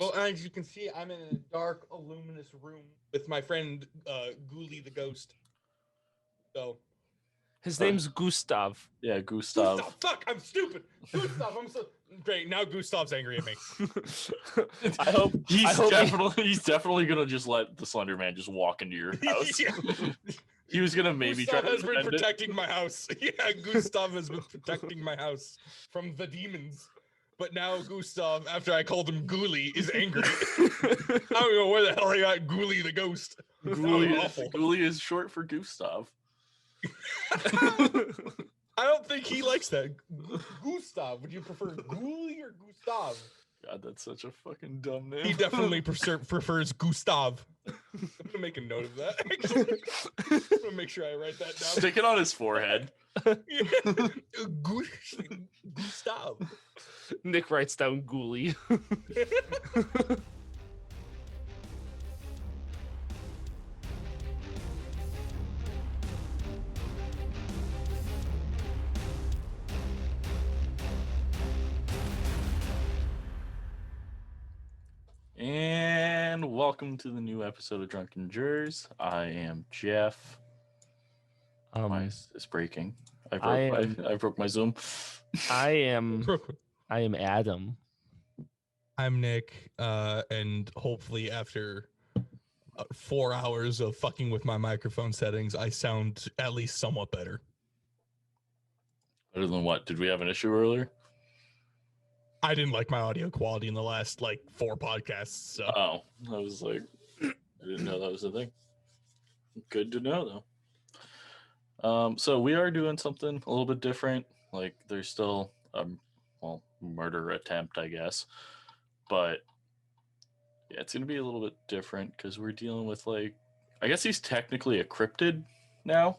Well, as you can see, I'm in a dark, luminous room with my friend Ghoulie the Ghost. So His name's Gustav. Yeah, Gustav. Gustav, fuck, I'm stupid. Gustav, I'm so great. Now Gustav's angry at me. I hope He's definitely gonna just let the Slenderman just walk into your house. Yeah. He was gonna maybe Gustav try has to been defend it. protecting my house. Yeah, Gustav has been protecting my house from the demons. But now Gustav, after I called him Ghoulie, is angry. I don't know where the hell I got Ghoulie the Ghost. Ghoulie is short for Gustav. I don't think he likes that. Gustav, would you prefer Ghoulie or Gustav? God, that's such a fucking dumb name. He definitely prefers Gustav. I'm gonna make a note of that. Actually, I'm gonna make sure I write that down. Stick it on his forehead. Gustav. Nick writes down Ghoulie. And welcome to the new episode of Drunken Jurors. I am Jeff. It's breaking. I broke my Zoom. I am Adam. I'm Nick, and hopefully after 4 hours of fucking with my microphone settings, I sound at least somewhat better. Better than what? Did we have an issue earlier? I didn't like my audio quality in the last 4 podcasts. So. Oh, I was like, I didn't know that was a thing. Good to know, though. So we are doing something a little bit different. Like, there's still murder attempt, I guess, but yeah, it's gonna be a little bit different because we're dealing with I guess he's technically a cryptid now.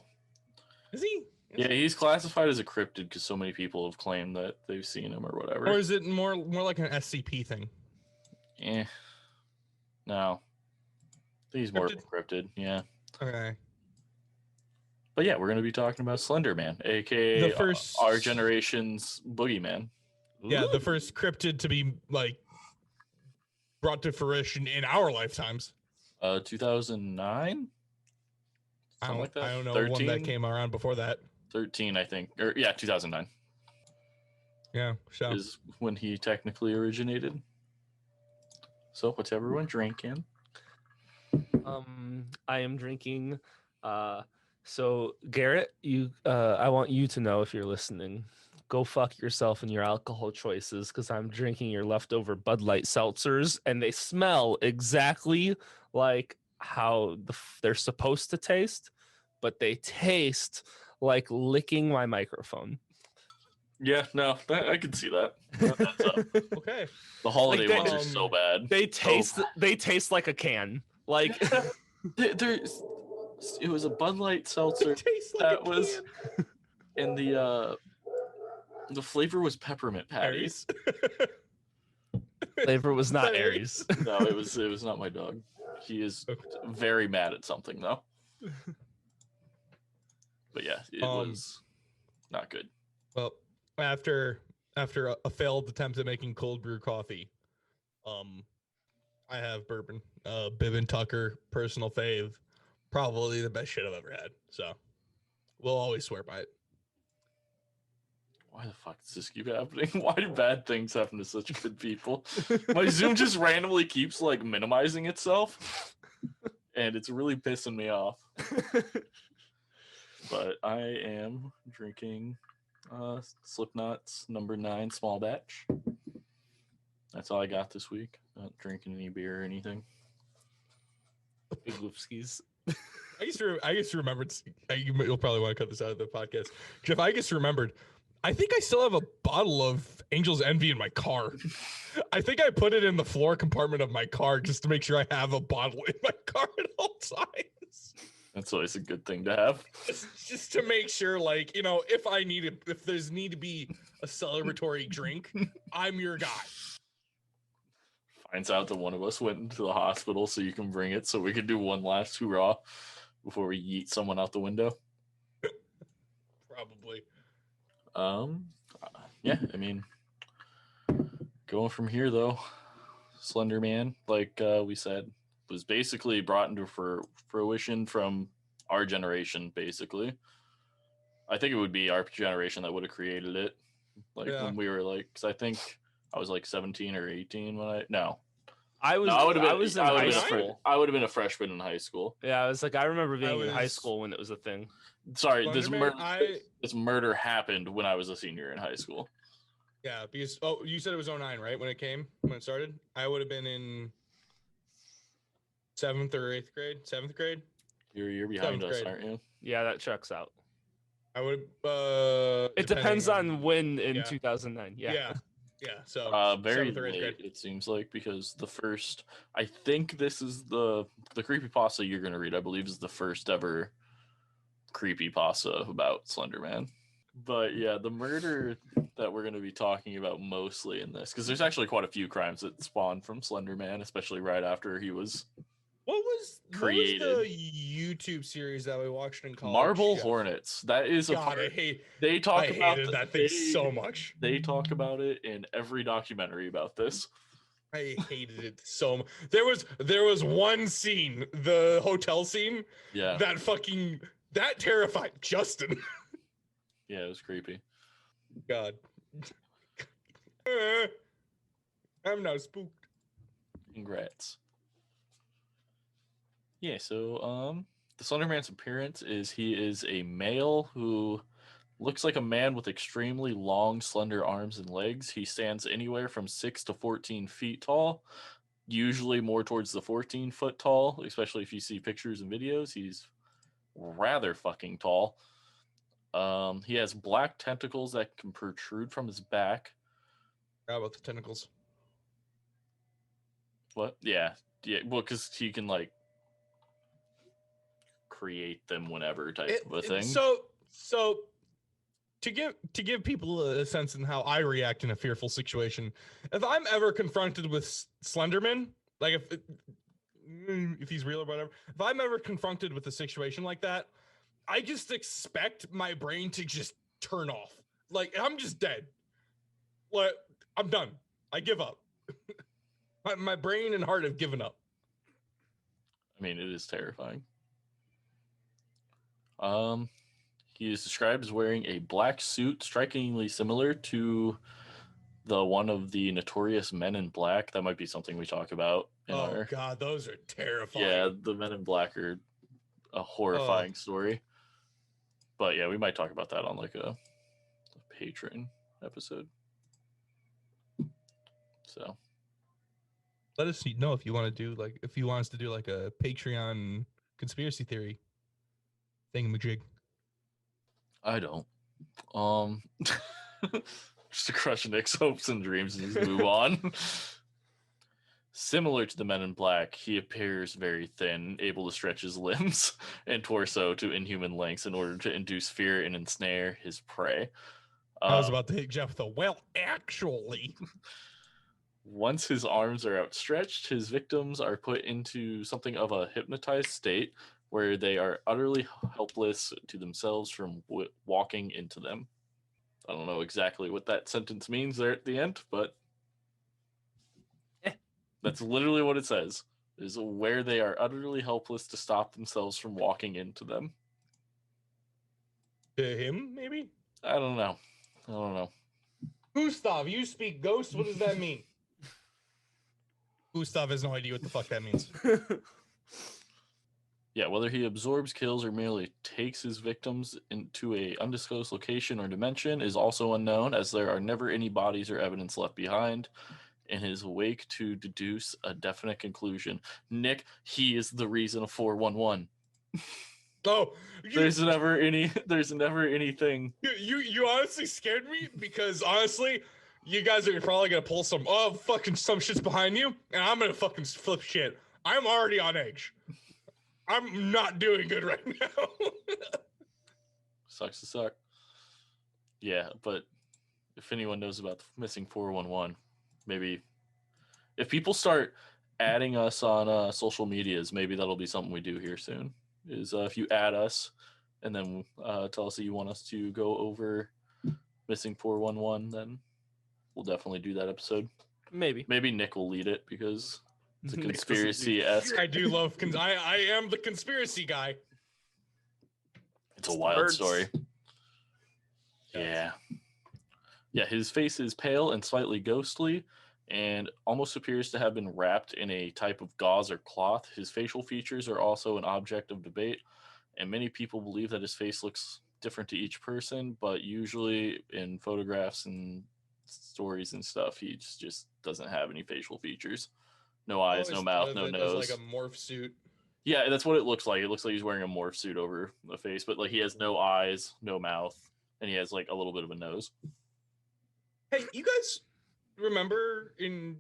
Is he? Yeah, he's classified as a cryptid because so many people have claimed that they've seen him or whatever. Or is it more like an SCP thing? No. I think he's more of a cryptid, yeah. Okay. But yeah, we're going to be talking about Slenderman, aka the first... our generation's boogeyman. Yeah, the first cryptid to be brought to fruition in our lifetimes. 2009? Something like that. I don't know 13? one that came around before that. 13, I think. Or yeah, 2009. Yeah, so is when he technically originated. So what's everyone drinking? I am drinking. So Garrett, I want you to know, if you're listening, go fuck yourself and your alcohol choices, because I'm drinking your leftover Bud Light seltzers, and they smell exactly like how they're supposed to taste, but they taste like licking my microphone. Yeah, no, I can see that. Okay. The holiday ones are so bad. They taste like a can. Like it was a Bud Light seltzer that was, and the flavor was peppermint patties. Flavor was not Aries. No, it was not my dog. He is very mad at something though. But yeah, it was not good. Well, after a failed attempt at making cold brew coffee, I have bourbon. Bibb and Tucker, personal fave, probably the best shit I've ever had. So we'll always swear by it. Why the fuck does this keep happening? Why do bad things happen to such good people? My Zoom just randomly keeps minimizing itself, and it's really pissing me off. But I am drinking Slipknot's number 9 small batch. That's all I got this week. Not drinking any beer or anything. Big whoopskies. I just remembered. You'll probably want to cut this out of the podcast. Jeff, I just remembered. I think I still have a bottle of Angel's Envy in my car. I think I put it in the floor compartment of my car just to make sure I have a bottle in my car at all times. That's always a good thing to have. Just to make sure, if there's need to be a celebratory drink, I'm your guy. Finds out that one of us went into the hospital, so you can bring it, so we can do one last hoorah before we yeet someone out the window. Probably. Yeah, I mean, going from here though, Slenderman, like we said, was basically brought into fruition from our generation, basically. I think it would be our generation that would have created it. Like Yeah. when we were like, because I think I was like 17 or 18 when I was I would have been I was in high school. I would have been a freshman in high school. Yeah, I was like, I remember being in high was- school when it was a thing. Sorry, Slenderman, this murder happened when I was a senior in high school. Yeah, because you said it was 09, right? When it started? I would have been in 7th or 8th grade. 7th grade? You're behind us, grade. aren't you? Yeah, that checks out. I would It depends on when in yeah. 2009. Yeah. Yeah. So very 7th or 8th late, grade. it seems like, because the first, I think this is the creepypasta you're gonna read, I believe, is the first ever creepypasta about Slenderman. But yeah, the murder that we're going to be talking about mostly in this, because there's actually quite a few crimes that spawned from Slenderman, especially right after he was What was created. What was the YouTube series that we watched in college? Marble Hornets. That is God, they talk I about hated that thing so much. They talk about it in every documentary about this. I hated it so much. There was one scene, the hotel scene, Yeah, that terrified Justin. yeah, it was creepy. God. I'm now spooked. Congrats. Yeah, so the Slenderman's appearance is he is a male who looks like a man with extremely long, slender arms and legs. He stands anywhere from 6 to 14 feet tall, usually more towards the 14-foot tall, especially if you see pictures and videos. He's rather fucking tall. He has black tentacles that can protrude from his back. How about the tentacles? What? Yeah. Well, because he can like create them whenever type of a thing. So to give people a sense in how I react in a fearful situation, if I'm ever confronted with Slenderman, like if he's real or whatever, if I'm ever confronted with a situation like that, I just expect my brain to just turn off. Like, I'm just dead. Like, I'm done. I give up. my brain and heart have given up. I mean, it is terrifying. He is described as wearing a black suit, strikingly similar to the one of the notorious Men in Black. That might be something we talk about. God, those are terrifying. Yeah, the Men in Black are a horrifying story. But yeah, we might talk about that on like a Patreon episode. So let us know if you want to do if you want us to do like a Patreon conspiracy theory thingamajig. I don't. Just to crush Nick's hopes and dreams and just move on. Similar to the Men in Black, he appears very thin, able to stretch his limbs and torso to inhuman lengths in order to induce fear and ensnare his prey. I was about to hit Jeff though. Well, actually. Once his arms are outstretched, his victims are put into something of a hypnotized state where they are utterly helpless to themselves from walking into them. I don't know exactly what that sentence means there at the end, but that's literally what it says, is where they are utterly helpless to stop themselves from walking into them. To him, maybe? I don't know. Gustav, you speak ghost. What does that mean? Gustav has no idea what the fuck that means. Yeah, whether he absorbs, kills, or merely takes his victims into a undisclosed location or dimension is also unknown, as there are never any bodies or evidence left behind in his wake to deduce a definite conclusion. Nick, he is the reason of 411. Oh, there's never anything. You honestly scared me, because honestly, you guys are probably gonna pull some shit's behind you, and I'm gonna fucking flip shit. I'm already on edge. I'm not doing good right now. Sucks to suck. Yeah, but if anyone knows about the missing 411, maybe if people start adding us on social medias, maybe that'll be something we do here soon. Is if you add us and then tell us that you want us to go over missing 411, then we'll definitely do that episode. Maybe. Maybe Nick will lead it because it's a Nick doesn't do conspiracy-esque. I do love. I am the conspiracy guy. It's a wild Birds. story. Yeah. Yeah, his face is pale and slightly ghostly and almost appears to have been wrapped in a type of gauze or cloth. His facial features are also an object of debate, and many people believe that his face looks different to each person, but usually in photographs and stories and stuff, he just doesn't have any facial features. No eyes, no mouth, no nose. Like a morph suit. Yeah, that's what it looks like. It looks like he's wearing a morph suit over the face, but like he has no eyes, no mouth, and he has like a little bit of a nose. Hey, you guys remember in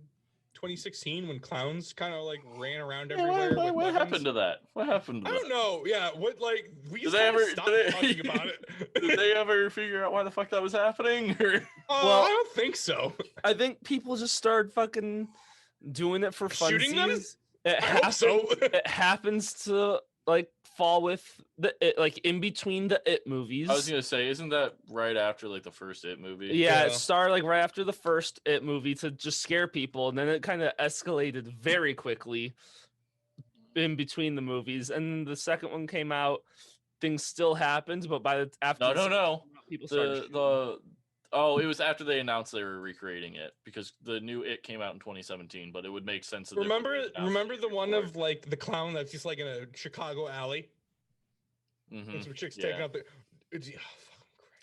2016 when clowns kind of like ran around everywhere? What happened to that? What happened to I that? don't know. Yeah, what like we Did just they kinda ever- stopped did they- talking about it. Did they ever figure out why the fuck that was happening? Well, I don't think so. I think people just started fucking doing it for funsies. Shooting them? It I hope so. it happens to like fall with like in between the It movies. I was gonna say, isn't that right after like the first It movie? Yeah, Yeah. it started like right after the first It movie to just scare people, and then it kind of escalated very quickly in between the movies. And then the second one came out, things still happened, but by the after No. people started shooting. It was after they announced they were recreating it because the new It came out in 2017, but it would make sense. That Remember the one of like the clown that's just like in a Chicago alley? Mm-hmm. Some chicks taking out the. It's,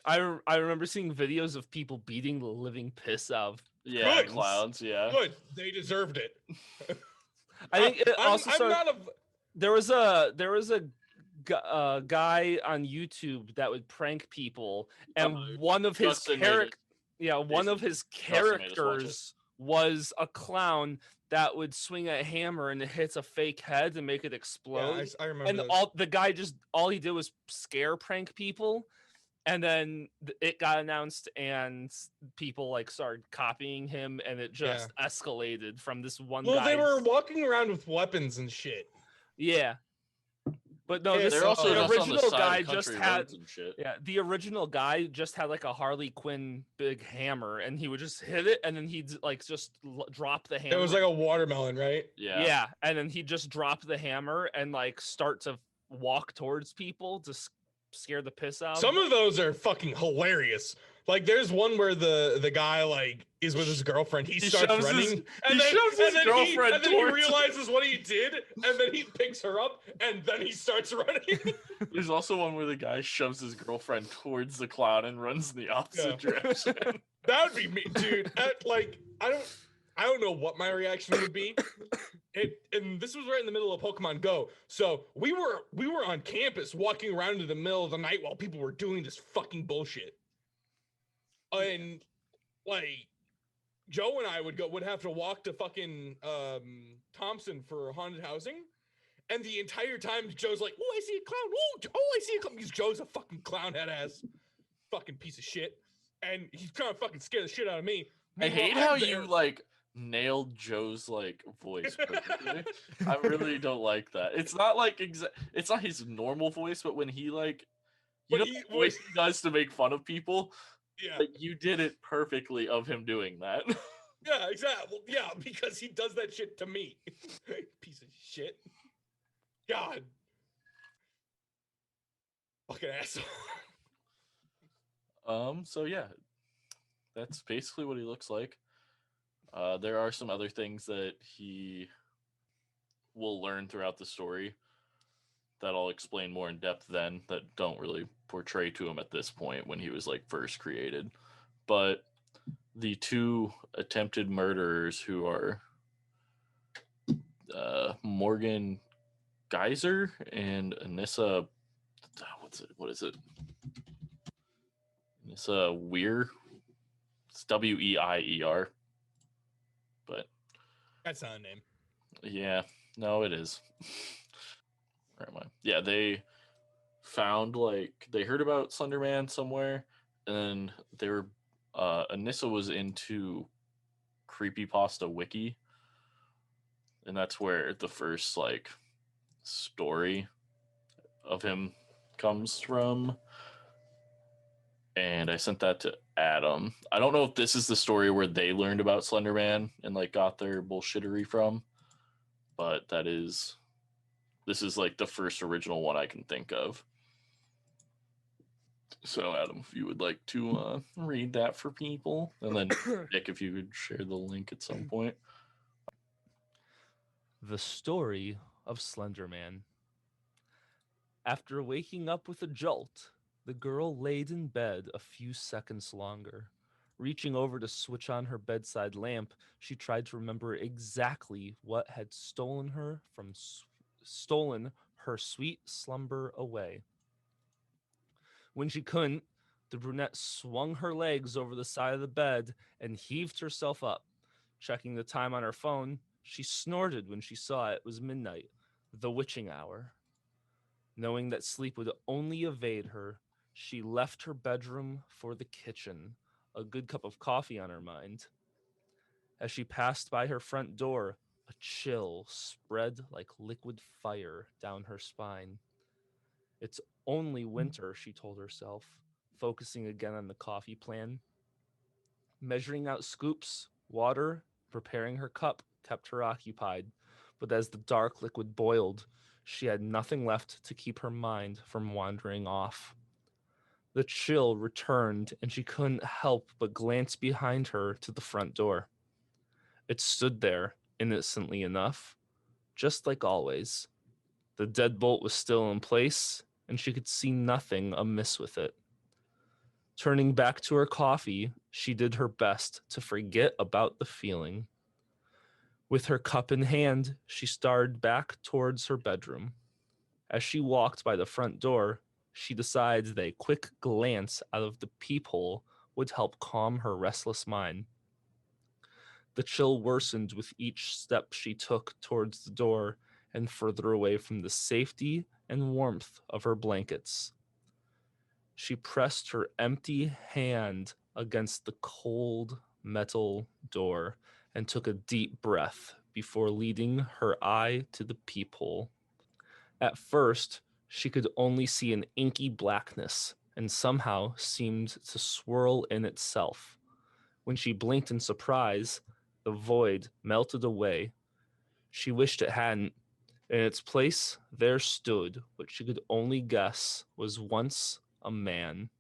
I remember seeing videos of people beating the living piss out of. Yeah, Good. clowns. Yeah, Good, they deserved it. I think it also I'm started, not a. there was a guy on YouTube that would prank people, and one of his Justin made characters, it. one of his Justin made us watch it. characters was a clown that would swing a hammer and it hits a fake head and make it explode. Yeah, I remember. And those. the guy all he did was scare prank people, and then it got announced and people like started copying him, and it just escalated from this one guy. Well, they were walking around with weapons and shit. Yeah. But no, Yeah, this they're also the just on the original side guy of just country had roads and shit. the original guy just had like a Harley Quinn big hammer, and he would just hit it, and then he'd like just drop the hammer. It was like a watermelon, right? Yeah. And then he'd just drop the hammer and like start to walk towards people to scare the piss out. Some of those are fucking hilarious. Like there's one where the guy like is with his girlfriend. He starts shoves running, his- and he shoves his girlfriend and then he towards- realizes what he did, and then he picks her up, and then he starts running. There's also one where the guy shoves his girlfriend towards the clown and runs in the opposite direction. That would be me, dude. Like I don't know what my reaction would be. And this was right in the middle of Pokemon Go. So we were on campus walking around in the middle of the night while people were doing this fucking bullshit. And like Joe and I would have to walk to fucking Thompson for haunted housing. And the entire time Joe's like, "Oh, I see a clown. Oh, I see a clown." Because Joe's a fucking clown head ass fucking piece of shit. And he's trying to fucking scare the shit out of me. I Meanwhile, hate how I'm there. you like nailed Joe's like voice perfectly. I really don't like that. It's not like it's not his normal voice, but when he like But know he- the voice he does to make fun of people, Yeah. like you did it perfectly of him doing that. Yeah, exactly. Well, yeah, because he does that shit to me. Piece of shit. God. Fucking asshole. So yeah, that's basically what he looks like. There are some other things that he will learn throughout the story that I'll explain more in depth then, that don't really portray to him at this point when he was like first created. But the two attempted murderers who are Morgan Geyser and Anissa, what is it? Anissa Weir. It's Weier. But That's not a name. yeah, no, it is. Where am I? Yeah, they found like they heard about Slenderman somewhere, and they were Anissa was into creepypasta wiki, and that's where the first like story of him comes from. And I sent that to Adam. I don't know if this is the story where they learned about Slenderman and like got their bullshittery from, but this is like the first original one I can think of. So Adam, if you would like to read that for people, and then Nick, if you could share the link at some point. The story of Slenderman. After waking up with a jolt, the girl laid in bed a few seconds longer. Reaching over to switch on her bedside lamp, she tried to remember exactly what had stolen her sweet slumber away. When she couldn't, the brunette swung her legs over the side of the bed and heaved herself up. Checking the time on her phone, she snorted when she saw it was midnight, the witching hour. Knowing that sleep would only evade her, she left her bedroom for the kitchen, a good cup of coffee on her mind. As she passed by her front door, a chill spread like liquid fire down her spine. It's only winter, she told herself, focusing again on the coffee plan. Measuring out scoops, water, preparing her cup kept her occupied, but as the dark liquid boiled, she had nothing left to keep her mind from wandering off. The chill returned, and she couldn't help but glance behind her to the front door. It stood there, innocently enough, just like always. The deadbolt was still in place, and she could see nothing amiss with it. Turning back to her coffee, she did her best to forget about the feeling. With her cup in hand, she started back towards her bedroom. As she walked by the front door, she decided that a quick glance out of the peephole would help calm her restless mind. The chill worsened with each step she took towards the door and further away from the safety and warmth of her blankets. She pressed her empty hand against the cold metal door and took a deep breath before leading her eye to the peephole. At first, she could only see an inky blackness and somehow seemed to swirl in itself. When she blinked in surprise, the void melted away. She wished it hadn't. In its place, there stood what she could only guess was once a man.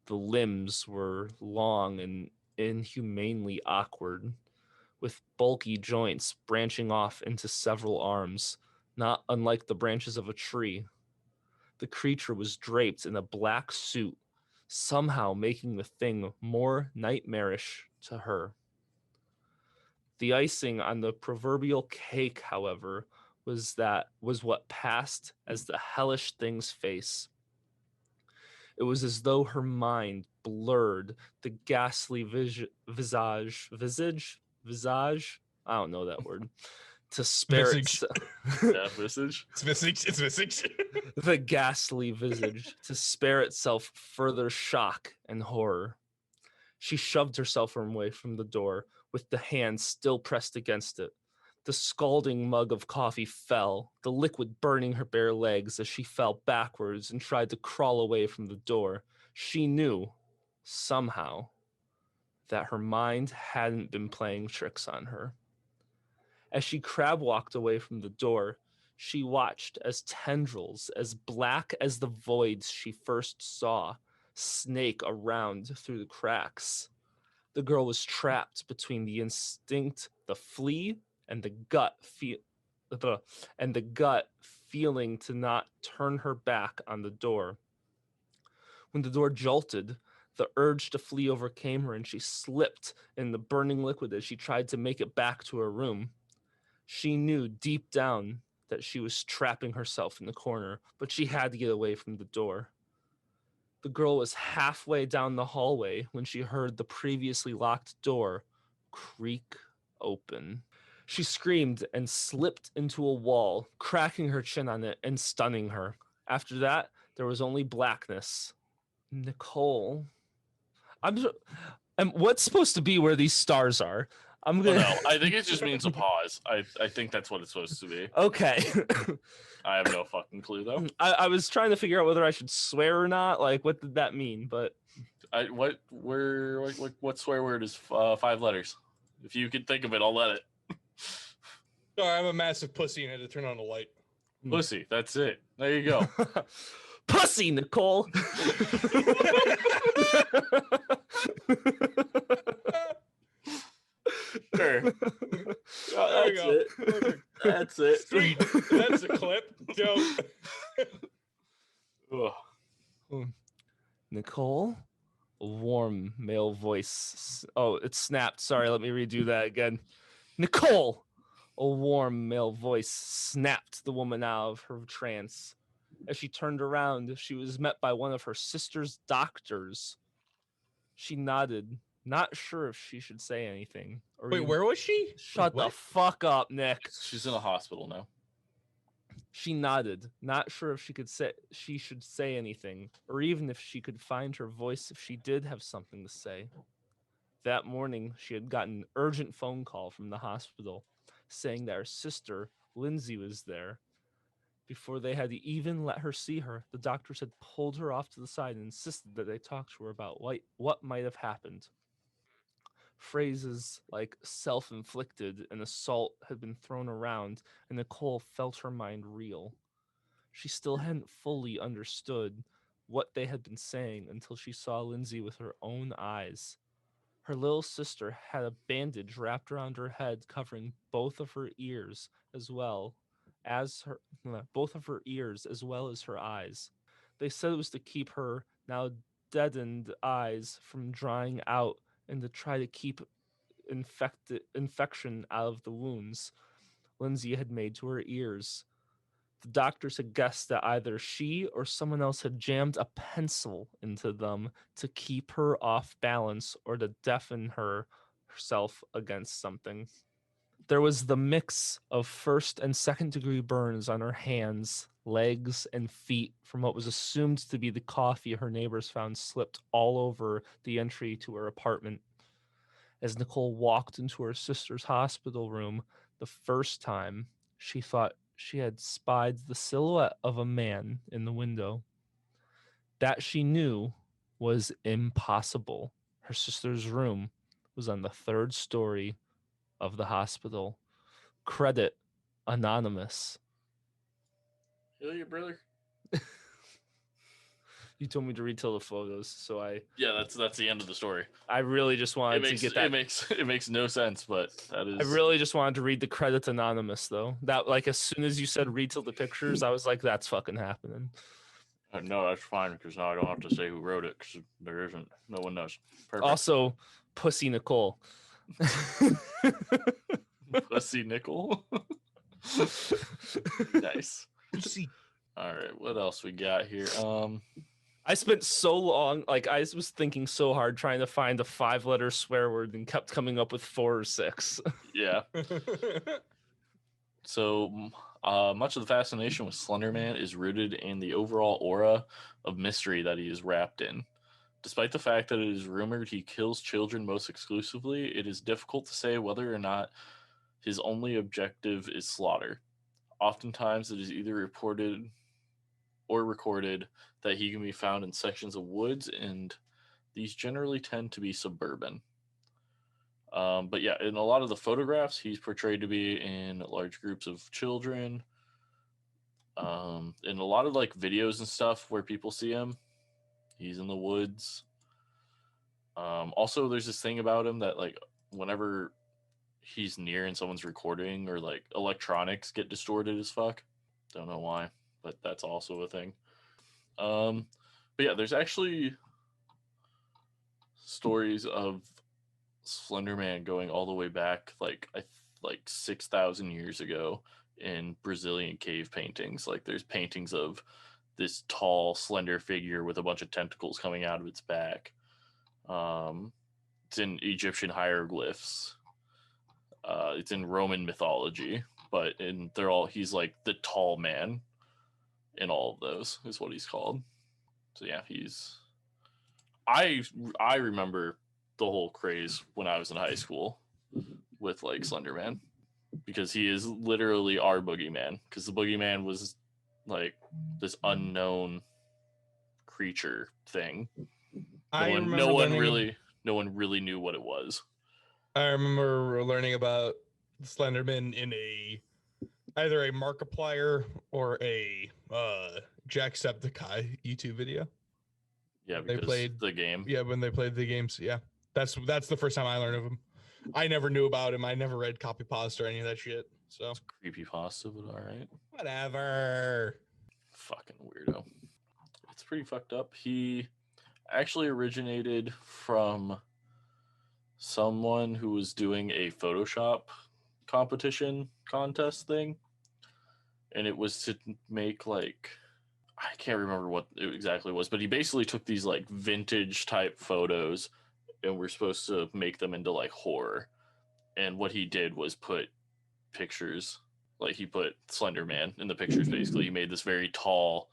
The limbs were long and inhumanely awkward, with bulky joints branching off into several arms, not unlike the branches of a tree. The creature was draped in a black suit, somehow making the thing more nightmarish to her. The icing on the proverbial cake, however, was what passed as the hellish thing's face. It was as though her mind blurred the ghastly visage. I don't know that word. To spare Visage. Yeah, visage. It's visage. It's visage. the ghastly visage to spare itself further shock and horror. She shoved herself away from the door with the hand still pressed against it. The scalding mug of coffee fell, the liquid burning her bare legs as she fell backwards and tried to crawl away from the door. She knew, somehow, that her mind hadn't been playing tricks on her. As she crab walked away from the door, she watched as tendrils as black as the voids she first saw snake around through the cracks. The girl was trapped between the instinct, the flee, and the gut feeling to not turn her back on the door. When the door jolted, the urge to flee overcame her and she slipped in the burning liquid as she tried to make it back to her room. She knew deep down that she was trapping herself in the corner, but she had to get away from the door. The girl was halfway down the hallway when she heard the previously locked door creak open. She screamed and slipped into a wall, cracking her chin on it and stunning her. After that, there was only blackness. Nicole. What's supposed to be where these stars are? I'm gonna. Oh, no, I think it just means a pause. I think that's what it's supposed to be. Okay. I have no fucking clue though. I was trying to figure out whether I should swear or not. Like, what did that mean? But What swear word is 5 letters? If you can think of it, I'll let it. Sorry, I'm a massive pussy and had to turn on the light. Pussy. That's it. There you go. Pussy, Nicole. Sure. There we go. Perfect. That's it. Sweet. That's a clip. Dope. Ugh. Nicole, a warm male voice. Oh, it snapped. Sorry, let me redo that again. Nicole, a warm male voice snapped the woman out of her trance. As she turned around, she was met by one of her sister's doctors. She nodded, not sure if she should say anything. Or Wait, even- where was she? Shut the fuck up, Nick. She's in a hospital now. She nodded, not sure if she should say anything, or even if she could find her voice if she did have something to say. That morning, she had gotten an urgent phone call from the hospital saying that her sister, Lindsay, was there. Before they had even let her see her, the doctors had pulled her off to the side and insisted that they talk to her about what might have happened. Phrases like self-inflicted and assault had been thrown around, and Nicole felt her mind reel. She still hadn't fully understood what they had been saying until she saw Lindsay with her own eyes. Her little sister had a bandage wrapped around her head, covering both of her ears as well as her eyes. They said it was to keep her now deadened eyes from drying out and to try to keep infection out of the wounds Lindsay had made to her ears. The doctors had guessed that either she or someone else had jammed a pencil into them to keep her off balance or to deafen herself against something. There was the mix of first and second degree burns on her hands, legs, and feet from what was assumed to be the coffee her neighbors found slipped all over the entry to her apartment. As Nicole walked into her sister's hospital room the first time, she thought she had spied the silhouette of a man in the window. That she knew was impossible. Her sister's room was on the 3rd story of the hospital. Credit anonymous. Kill your brother. You told me to retell the photos, so Yeah, that's the end of the story. I really just wanted to get that. It makes no sense, but that is. I really just wanted to read the credits anonymous though. That like as soon as you said retell the pictures, I was like, that's fucking happening. No, that's fine because now I don't have to say who wrote it because there isn't. No one knows. Perfect. Also, Pussy Nicole. Pussy Nickel. Nice. Pussy. All right, what else we got here? I spent so long, like I was thinking so hard trying to find a 5-letter swear word and kept coming up with 4 or 6. Yeah. So much of the fascination with Slenderman is rooted in the overall aura of mystery that he is wrapped in. Despite the fact that it is rumored he kills children most exclusively, it is difficult to say whether or not his only objective is slaughter. Oftentimes, it is either reported or recorded that he can be found in sections of woods, and these generally tend to be suburban. But yeah, in a lot of the photographs, he's portrayed to be in large groups of children. In a lot of like videos and stuff where people see him, he's in the woods. Also, there's this thing about him that like whenever he's near and someone's recording or like electronics get distorted as fuck. Don't know why, but that's also a thing. But yeah, there's actually stories of Slenderman going all the way back like 6,000 years ago in Brazilian cave paintings. Like there's paintings of this tall, slender figure with a bunch of tentacles coming out of its back. It's in Egyptian hieroglyphs. It's in Roman mythology, but he's like the tall man in all of those is what he's called. So yeah, I remember the whole craze when I was in high school with like Slenderman because he is literally our boogeyman because the boogeyman was like this unknown creature thing I remember learning. No one really knew what it was. I remember learning about Slenderman in either a Markiplier or a Jacksepticeye YouTube video. Yeah, They because played the game. Yeah, when they played the games. Yeah, that's the first time I learned of him. I never knew about him. I never read copy pasta or any of that shit. So It's creepypasta, but all right. whatever. Fucking weirdo. It's pretty fucked up. He actually originated from someone who was doing a Photoshop competition contest thing, and it was to make like, I can't remember what it exactly was, but he basically took these like vintage type photos and we're supposed to make them into like horror. And what he did was put pictures, like he put Slenderman in the pictures. Basically, he made this very tall,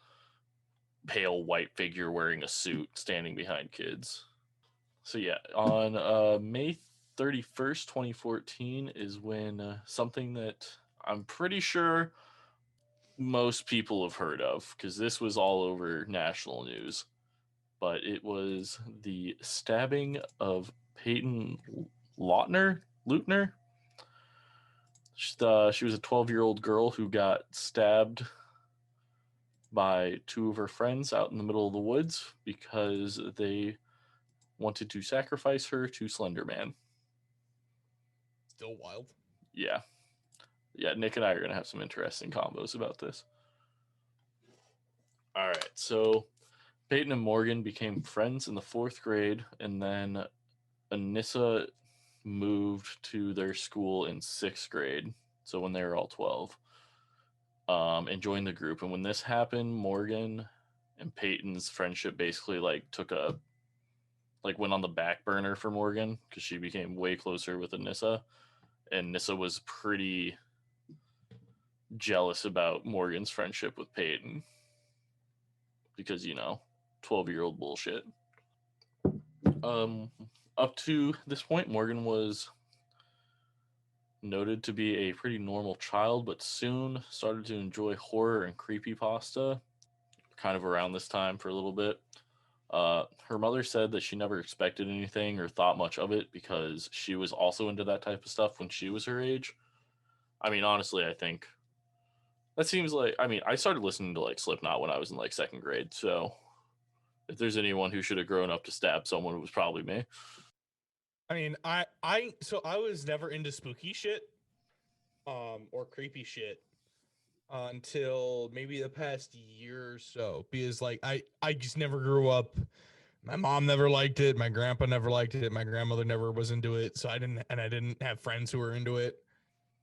pale white figure wearing a suit standing behind kids. So yeah, on May 31st, 2014 is when something that I'm pretty sure most people have heard of, because this was all over national news, but it was the stabbing of Peyton Lautner. She was a 12-year-old girl who got stabbed by two of her friends out in the middle of the woods because they wanted to sacrifice her to Slenderman. Still wild. Yeah. Yeah, Nick and I are going to have some interesting combos about this. All right, so Peyton and Morgan became friends in the 4th grade, and then Anissa moved to their school in 6th grade, so when they were all 12, and joined the group. And when this happened, Morgan and Peyton's friendship basically went on the back burner for Morgan because she became way closer with Anissa, and Nissa was pretty jealous about Morgan's friendship with Peyton because 12-year-old bullshit. Up to this point, Morgan was noted to be a pretty normal child, but soon started to enjoy horror and creepypasta, kind of around this time for a little bit. Her mother said that she never expected anything or thought much of it because she was also into that type of stuff when she was her age. I mean, honestly, I think that seems like, I started listening to like Slipknot when I was in like 2nd grade, so if there's anyone who should have grown up to stab someone, it was probably me. I mean, so I was never into spooky shit, or creepy shit, until maybe the past year or so, because like I just never grew up. My mom never liked it. My grandpa never liked it. My grandmother never was into it. So I didn't have friends who were into it.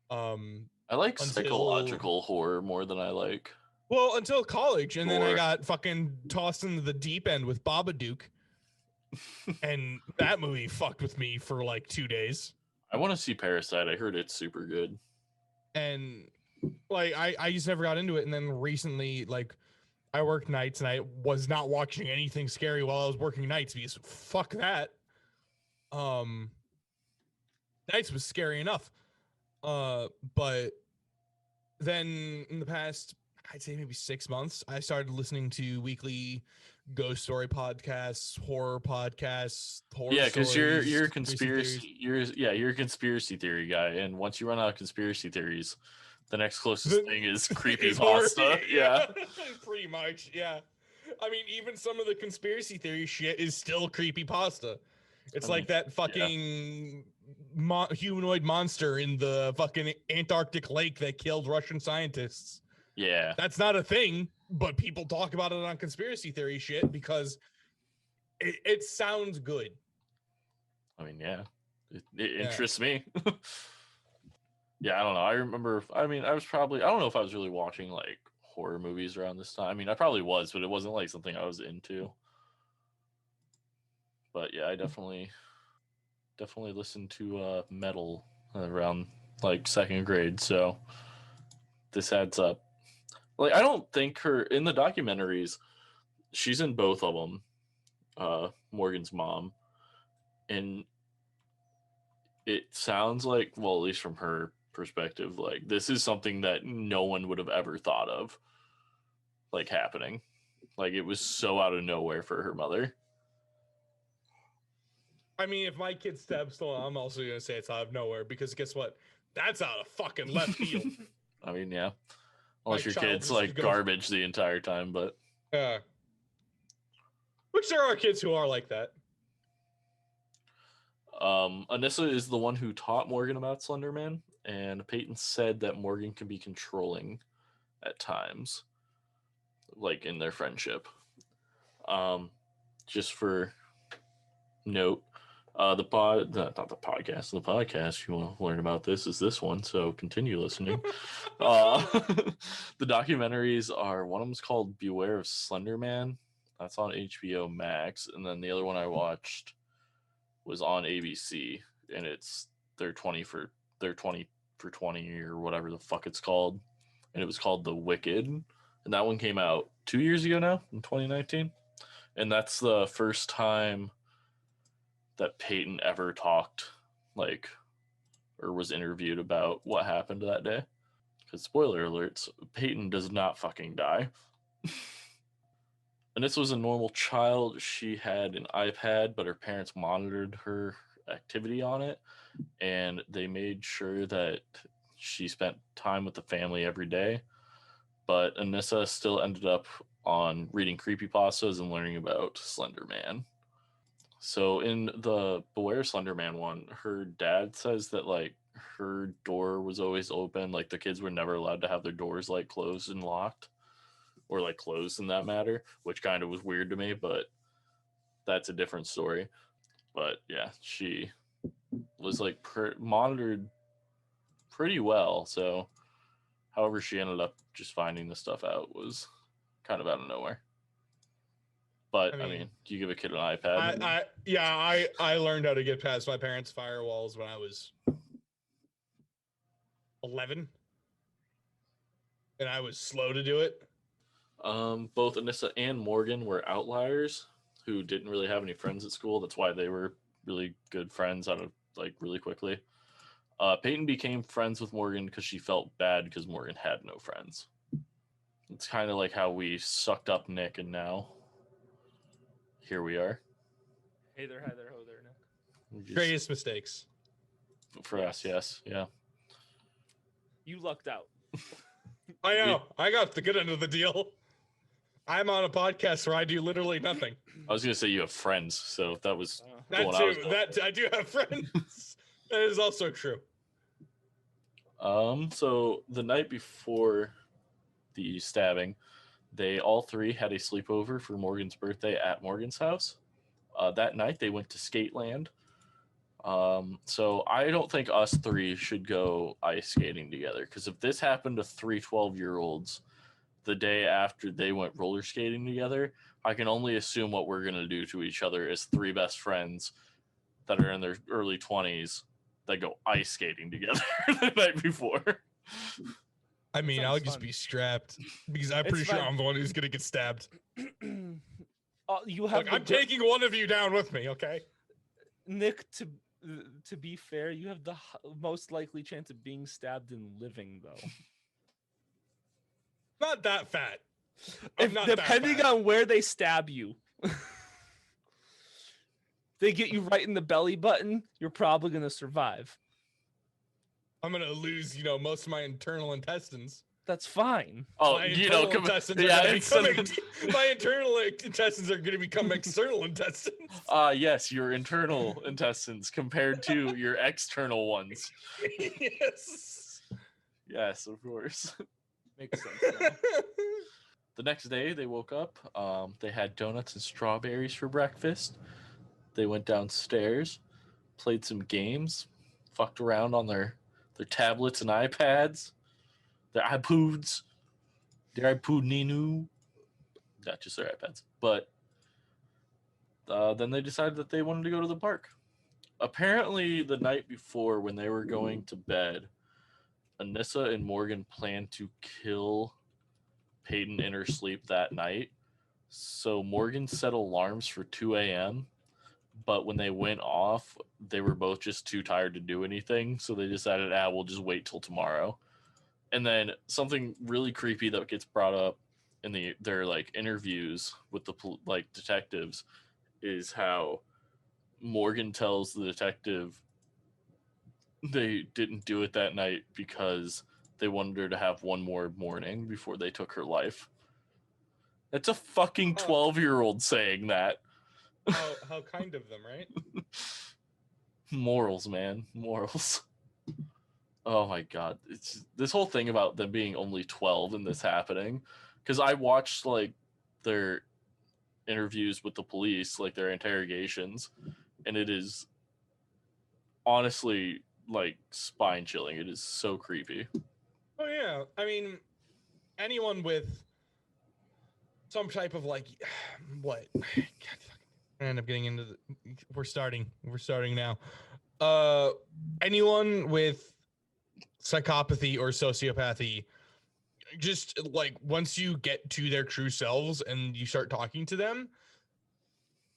I like psychological horror more than I like. Well, until college, and then I Gore. got fucking tossed into the deep end with Babadook, and that movie fucked with me for like 2 days. I want to see Parasite. I heard it's super good. And like I just never got into it, and then recently, like, I worked nights and I was not watching anything scary while I was working nights because fuck that. Nights was scary enough. But then in the past, I'd say maybe 6 months, I started listening to weekly ghost story podcasts, horror podcasts, Yeah, because you're a conspiracy theory guy, and once you run out of conspiracy theories, the next closest thing is creepypasta. Yeah. Pretty much, yeah. I mean, even some of the conspiracy theory shit is still creepypasta. It's like that fucking humanoid monster in the fucking Antarctic lake that killed Russian scientists. Yeah. That's not a thing, but people talk about it on conspiracy theory shit because it sounds good. I mean, yeah. It interests me. Yeah, I don't know. I remember, I don't know if I was really watching like horror movies around this time. I mean, I probably was, but it wasn't like something I was into. But yeah, I definitely listened to metal around like 2nd grade, so this adds up. Like, I don't think her in the documentaries, she's in both of them, Morgan's mom, and it sounds like, well, at least from her perspective, like this is something that no one would have ever thought of like happening. Like, it was so out of nowhere for her mother. I mean, if my kid stabs someone, I'm also gonna say it's out of nowhere because guess what? That's out of fucking left field. I mean, yeah. My Unless your child kid's just like goes- garbage the entire time, but which there are kids who are like that. Anissa is the one who taught Morgan about Slenderman, and Peyton said that Morgan can be controlling at times, like in their friendship. Just for note, not the podcast. The podcast you want to learn about this is this one, so continue listening. The documentaries are, one of them's called Beware of Slenderman. That's on HBO Max, and then the other one I watched was on ABC, and it's their 20 for 20 or whatever the fuck it's called, and it was called The Wicked, and that one came out 2 years ago now in 2019, and that's the first time that Peyton ever talked, like, or was interviewed about what happened that day. Because spoiler alerts, Peyton does not fucking die. And this was a normal child. She had an iPad, but her parents monitored her activity on it, and they made sure that she spent time with the family every day. But Anissa still ended up on reading creepypastas and learning about Slenderman. So in the Beware Slenderman one, her dad says that like her door was always open, like the kids were never allowed to have their doors like closed and locked, or like closed in that matter, which kind of was weird to me, but that's a different story. But yeah, she was like monitored pretty well. So however she ended up just finding the stuff out was kind of out of nowhere. But I mean, do you give a kid an iPad? I learned how to get past my parents' firewalls when I was 11, and I was slow to do it. Both Anissa and Morgan were outliers who didn't really have any friends at school. That's why they were really good friends out of like really quickly. Peyton became friends with Morgan because she felt bad because Morgan had no friends. It's kind of like how we sucked up Nick, and now here we are. Hey there, hi there, ho there, Nick. Greatest mistakes. For us, yes. Yeah. You lucked out. I know. I got the good end of the deal. I'm on a podcast where I do literally nothing. I was going to say you have friends, so that was That what too. I do have friends. That is also true. So the night before the stabbing, they all three had a sleepover for Morgan's birthday at Morgan's house. That night they went to Skateland. So I don't think us three should go ice skating together, because if this happened to 3 12-year-olds the day after they went roller skating together, I can only assume what we're going to do to each other as three best friends that are in their early 20s that go ice skating together the night before. I mean, Sounds I'll just fun. be strapped because I'm pretty It's sure fine. I'm the one who's going to get stabbed. You have Look, I'm taking one of you down with me, okay? Nick, to be fair, you have the most likely chance of being stabbed and living, though. Not that fat. I'm not Depending that fat. on where they stab you. They get you right in the belly button, you're probably going to survive. I'm going to lose, most of my internal intestines. That's fine. Oh, My internal intestines are yeah, going it's to my internal intestines are going to become external intestines. yes, your internal intestines compared to your external ones. Yes. Yes, of course. Makes sense now. The next day they woke up. They had donuts and strawberries for breakfast. They went downstairs, played some games, fucked around on their tablets and iPads, their iPods, their iPod Nino. Not just their iPads. But then they decided that they wanted to go to the park. Apparently, the night before, when they were going to bed, Anissa and Morgan planned to kill Peyton in her sleep that night. So Morgan set alarms for 2 a.m., but when they went off, they were both just too tired to do anything. So they decided, we'll just wait till tomorrow. And then something really creepy that gets brought up in their like interviews with the like detectives is how Morgan tells the detective they didn't do it that night because they wanted her to have one more morning before they took her life. That's a fucking 12-year-old saying that. How kind of them, right? Morals, man. Morals. Oh my god. It's this whole thing about them being only 12 and this happening. Because I watched like their interviews with the police, like their interrogations, and it is honestly like spine chilling. It is so creepy. Oh yeah, I mean, anyone with some type of like, what? God, I end up getting into the. We're starting now. Anyone with psychopathy or sociopathy, just like once you get to their true selves and you start talking to them,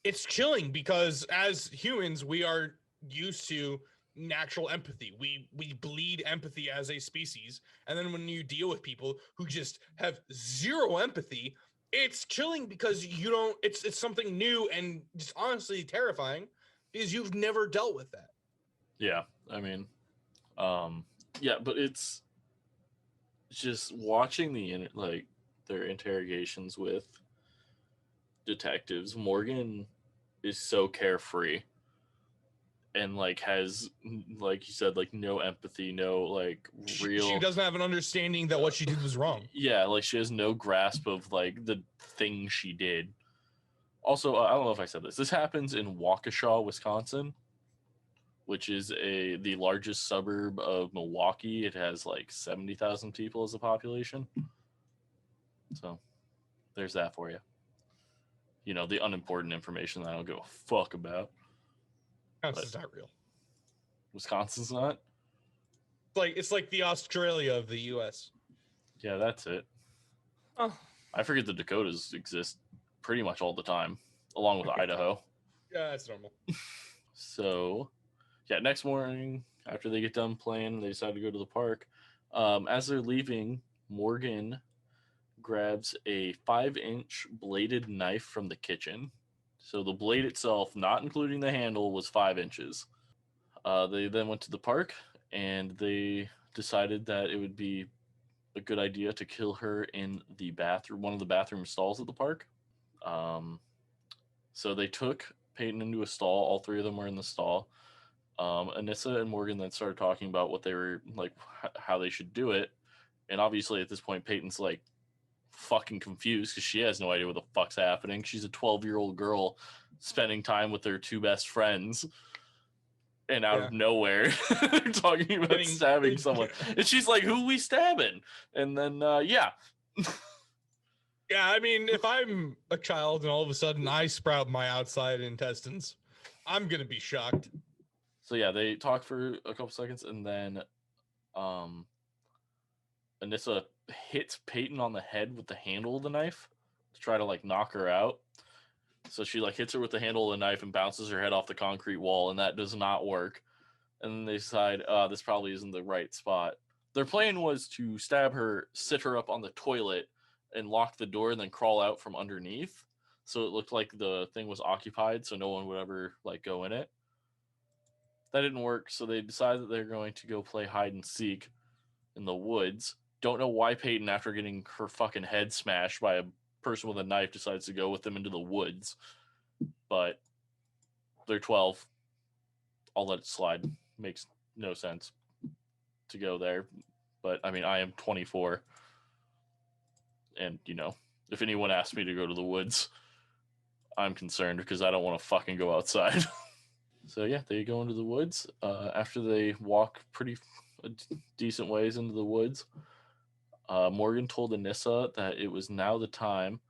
it's chilling because as humans we are used to natural empathy. We bleed empathy as a species, and then when you deal with people who just have zero empathy, it's chilling because you don't. It's something new and just honestly terrifying because you've never dealt with that. Yeah, I mean, yeah, but it's just watching like their interrogations with detectives. Morgan is so carefree and like has, like you said, like no empathy, no like real. She doesn't have an understanding that what she did was wrong. Yeah, like she has no grasp of like the thing she did. Also, I don't know if I said this. This happens in Waukesha, Wisconsin, which is the largest suburb of Milwaukee. It has like 70,000 people as a population. So there's that for you. You know, the unimportant information that I don't give a fuck about. Wisconsin's not real. Wisconsin's not? It's like the Australia of the US. Yeah, that's it. Oh, I forget the Dakotas exist pretty much all the time, along with Idaho. Yeah, that's normal. So, yeah, next morning, after they get done playing, they decide to go to the park. As they're leaving, Morgan grabs a 5-inch bladed knife from the kitchen. So the blade itself, not including the handle, was 5 inches. They then went to the park, and they decided that it would be a good idea to kill her in the bathroom, one of the bathroom stalls at the park. So they took Peyton into a stall. All three of them were in the stall. Anissa and Morgan then started talking about what they were like, how they should do it. And obviously at this point, Peyton's like fucking confused because she has no idea what the fuck's happening. She's a 12-year-old girl spending time with their two best friends. And out of nowhere, they're talking about stabbing someone. And she's like, who we stabbing? And then, yeah. Yeah, I mean, if I'm a child and all of a sudden I sprout my outside intestines, I'm going to be shocked. So, yeah, they talk for a couple seconds, and then Anissa hits Peyton on the head with the handle of the knife to try to, like, knock her out. So she, like, hits her with the handle of the knife and bounces her head off the concrete wall, and that does not work. And then they decide, this probably isn't the right spot. Their plan was to stab her, sit her up on the toilet, and lock the door, and then crawl out from underneath. So it looked like the thing was occupied, so no one would ever, like, go in it. That didn't work, so they decided that they're going to go play hide and seek in the woods. Don't know why Peyton, after getting her fucking head smashed by a person with a knife, decides to go with them into the woods. But they're 12. I'll let it slide. Makes no sense to go there. But, I mean, I am 24. And, you know, if anyone asks me to go to the woods, I'm concerned because I don't want to fucking go outside. So, yeah, they go into the woods. After they walk pretty decent ways into the woods, Morgan told Anissa that it was now the time.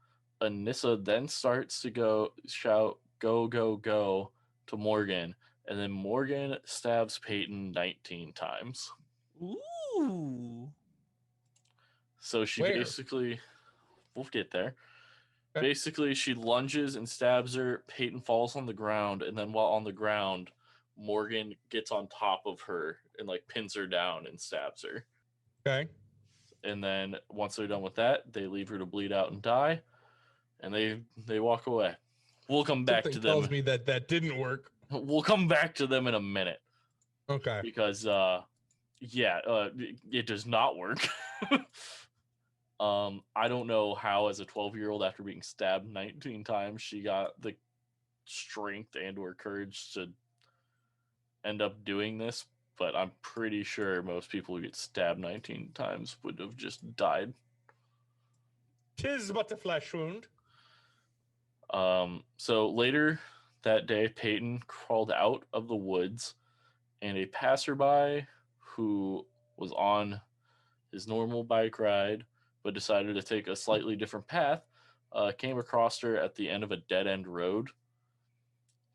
Anissa then starts to shout, go, go, go to Morgan. And then Morgan stabs Peyton 19 times. ooh. So she basically, we'll get there. Okay. Basically, she lunges and stabs her. Peyton falls on the ground. And then while on the ground, Morgan gets on top of her and like pins her down and stabs her. Okay. And then once they're done with that, they leave her to bleed out and die. And they walk away. We'll come back to them. Tells me that didn't work. We'll come back to them in a minute Okay. because it does not work. I don't know how, as a 12-year-old, after being stabbed 19 times, she got the strength and or courage to end up doing this, but I'm pretty sure most people who get stabbed 19 times would have just died. 'Tis but a flesh wound. So later that day, Peyton crawled out of the woods, and a passerby who was on his normal bike ride but decided to take a slightly different path came across her at the end of a dead-end road.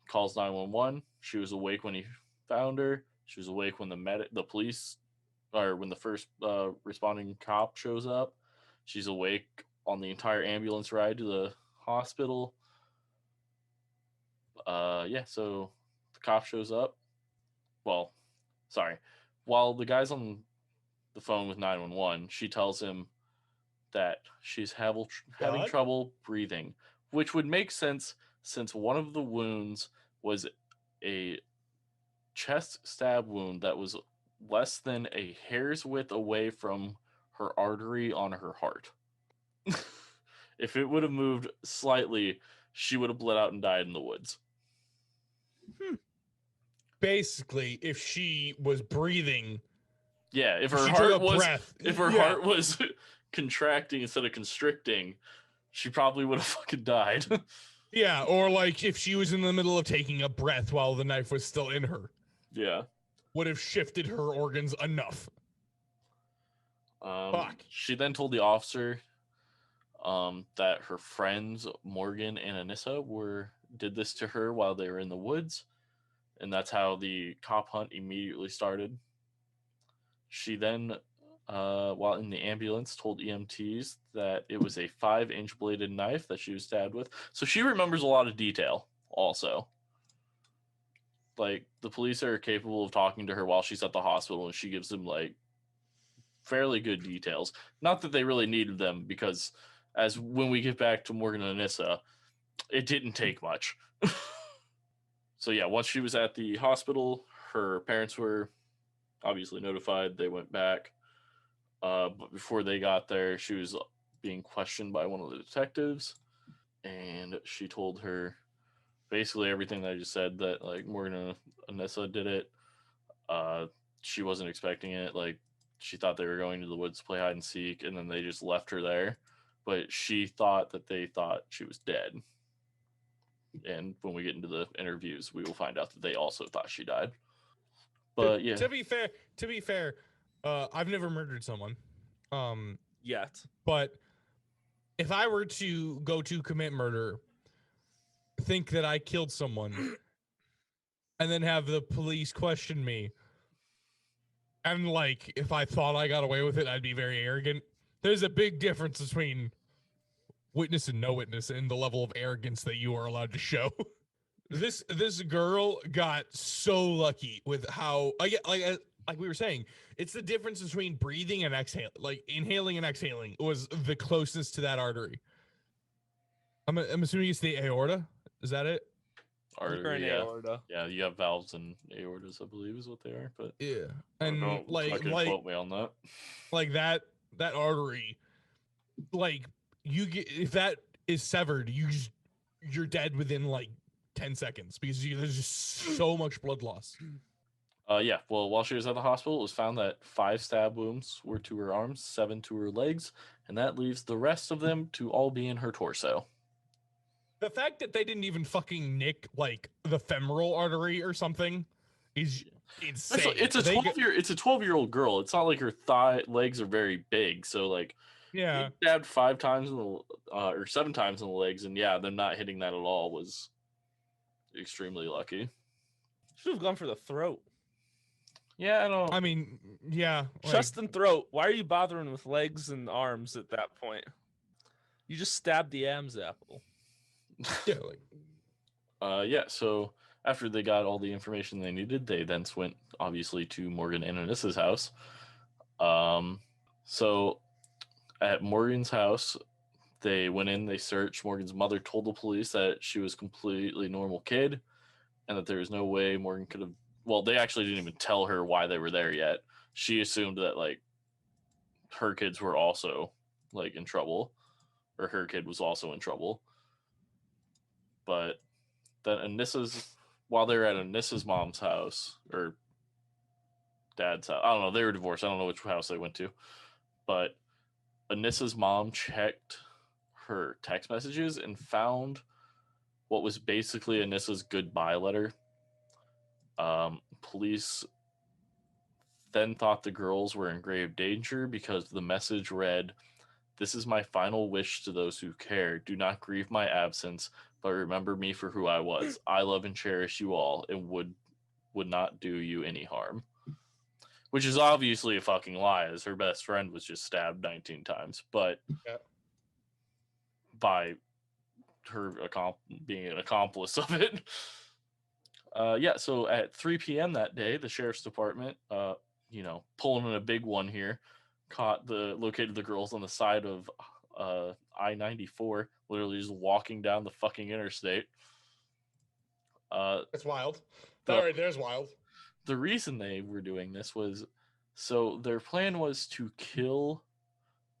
Calls 911. She was awake when he found her. She was awake when the police, or when the first responding cop shows up. She's awake on the entire ambulance ride to the hospital. So the cop shows up. Well, sorry. While the guy's on the phone with 911, she tells him that she's having trouble breathing, which would make sense since one of the wounds was a chest stab wound that was less than a hair's width away from her artery on her heart. If it would have moved slightly, she would have bled out and died in the woods. Basically, if she was breathing, yeah, if her she heart took a was breath. if her Yeah. heart was contracting instead of constricting, she probably would have fucking died. Yeah, or like if she was in the middle of taking a breath while the knife was still in her, Yeah. would have shifted her organs enough. Fuck. She then told the officer that her friends Morgan and Anissa did this to her while they were in the woods, and that's how the cop hunt immediately started. She then, while in the ambulance, told EMTs that it was a 5-inch bladed knife that she was stabbed with. So she remembers a lot of detail also. Like, the police are capable of talking to her while she's at the hospital, and she gives them, like, fairly good details. Not that they really needed them, because as when we get back to Morgan and Anissa, it didn't take much. So yeah, once she was at the hospital, her parents were obviously notified. They went back. But before they got there, she was being questioned by one of the detectives, and she told her basically everything that I just said, that like Morgan and Anissa did it. She wasn't expecting it. Like, she thought they were going to the woods to play hide and seek, and then they just left her there. But she thought that they thought she was dead. And when we get into the interviews, we will find out that they also thought she died. But yeah, To be fair, I've never murdered someone. Yet. But if I were to go to commit murder, think that I killed someone, and then have the police question me, and like if I thought I got away with it, I'd be very arrogant. There's a big difference between witness and no witness in the level of arrogance that you are allowed to show. This girl got so lucky with how like we were saying, it's the difference between breathing and exhaling. Like inhaling and exhaling was the closest to that artery. I'm assuming it's the aorta. Is that it? artery, yeah. Aorta. Yeah, you have valves and aortas, I believe, is what they are. But Yeah, and don't fucking quote me on that. Like that artery, like you get, if that is severed, you're dead within like 10 seconds because there's just so much blood loss. Yeah, well, while she was at the hospital, it was found that 5 stab wounds were to her arms, 7 to her legs, and that leaves the rest of them to all be in her torso. The fact that they didn't even fucking nick like the femoral artery or something is insane. It's a 12-year-old girl. It's not like her legs are very big, so like, yeah, stabbed 5 times in the or 7 times in the legs, and yeah, them not hitting that at all was extremely lucky. Should have gone for the throat. Yeah, I don't. I mean, yeah, Chest and throat. Why are you bothering with legs and arms at that point? You just stabbed the Am's apple. Yeah, like, yeah, so after they got all the information they needed, they then went obviously to Morgan and Anissa's house. So at Morgan's house, they went in, they searched. Morgan's mother told the police that she was a completely normal kid. and that there was no way Morgan could have. Well, they actually didn't even tell her why they were there yet. She assumed that like her kids were also like in trouble, or her kid was also in trouble. But then while they were at Anissa's mom's house or dad's house, I don't know. They were divorced. I don't know which house they went to, but Anissa's mom checked her text messages and found what was basically Anissa's goodbye letter. Police then thought the girls were in grave danger because the message read, "This is my final wish to those who care. Do not grieve my absence, but remember me for who I was. I love and cherish you all and would not do you any harm." Which is obviously a fucking lie, as her best friend was just stabbed 19 times, but by her being an accomplice of it. So at 3 p.m. that day, the sheriff's department, pulling in a big one here, located the girls on the side of I-94, literally just walking down the fucking interstate. That's wild. All right, there's wild. The reason they were doing this was, so their plan was to kill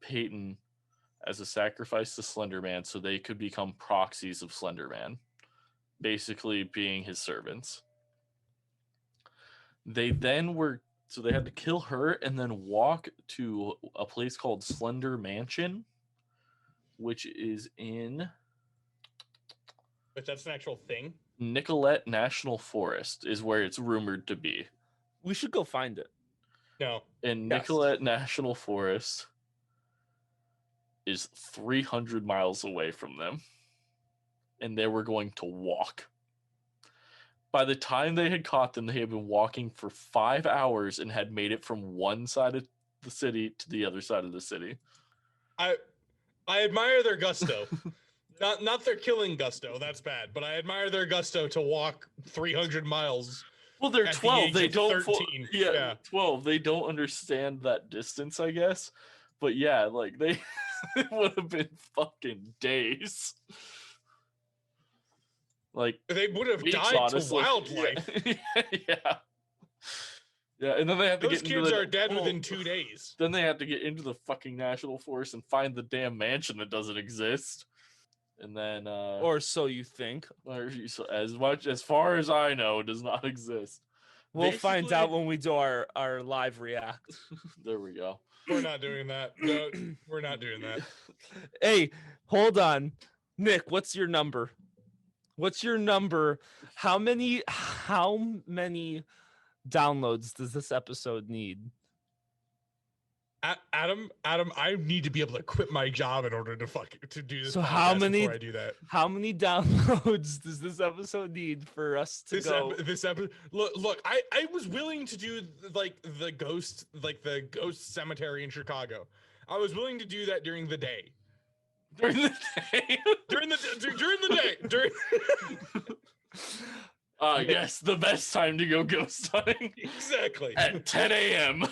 Peyton as a sacrifice to Slenderman so they could become proxies of Slenderman, basically being his servants. They had to kill her and then walk to a place called Slender Mansion, which is in... But that's an actual thing? Nicollet National Forest is where it's rumored to be. We should go find it. No. And Nicollet National Forest is 300 miles away from them. And they were going to walk. By the time they had caught them, they had been walking for 5 hours and had made it from one side of the city to the other side of the city. I admire their gusto. Not their killing gusto. That's bad. But I admire their gusto to walk 300 miles. Well, they're 12. They don't. 13. 12. They don't understand that distance, I guess. But yeah, like it would have been fucking days. Like they would have died honestly. To wildlife. Yeah, and then they have to Those kids are dead within 2 days. Then they have to get into the fucking national forest and find the damn mansion that doesn't exist. And then or so you think. Or as far as I know, it does not exist. We'll find out when we do our live react. There we go. We're not doing that. No, we're not doing that. Hey, hold on. Nick, what's your number? What's your number? How many downloads does this episode need? Adam, I need to be able to quit my job in order to do this. So how many? Before I do that, how many downloads does this episode need for us to go? This episode. Look. I was willing to do the ghost cemetery in Chicago. I was willing to do that during the day. During the day. during the day. Yes, the best time to go ghost hunting. Exactly. At 10 a.m.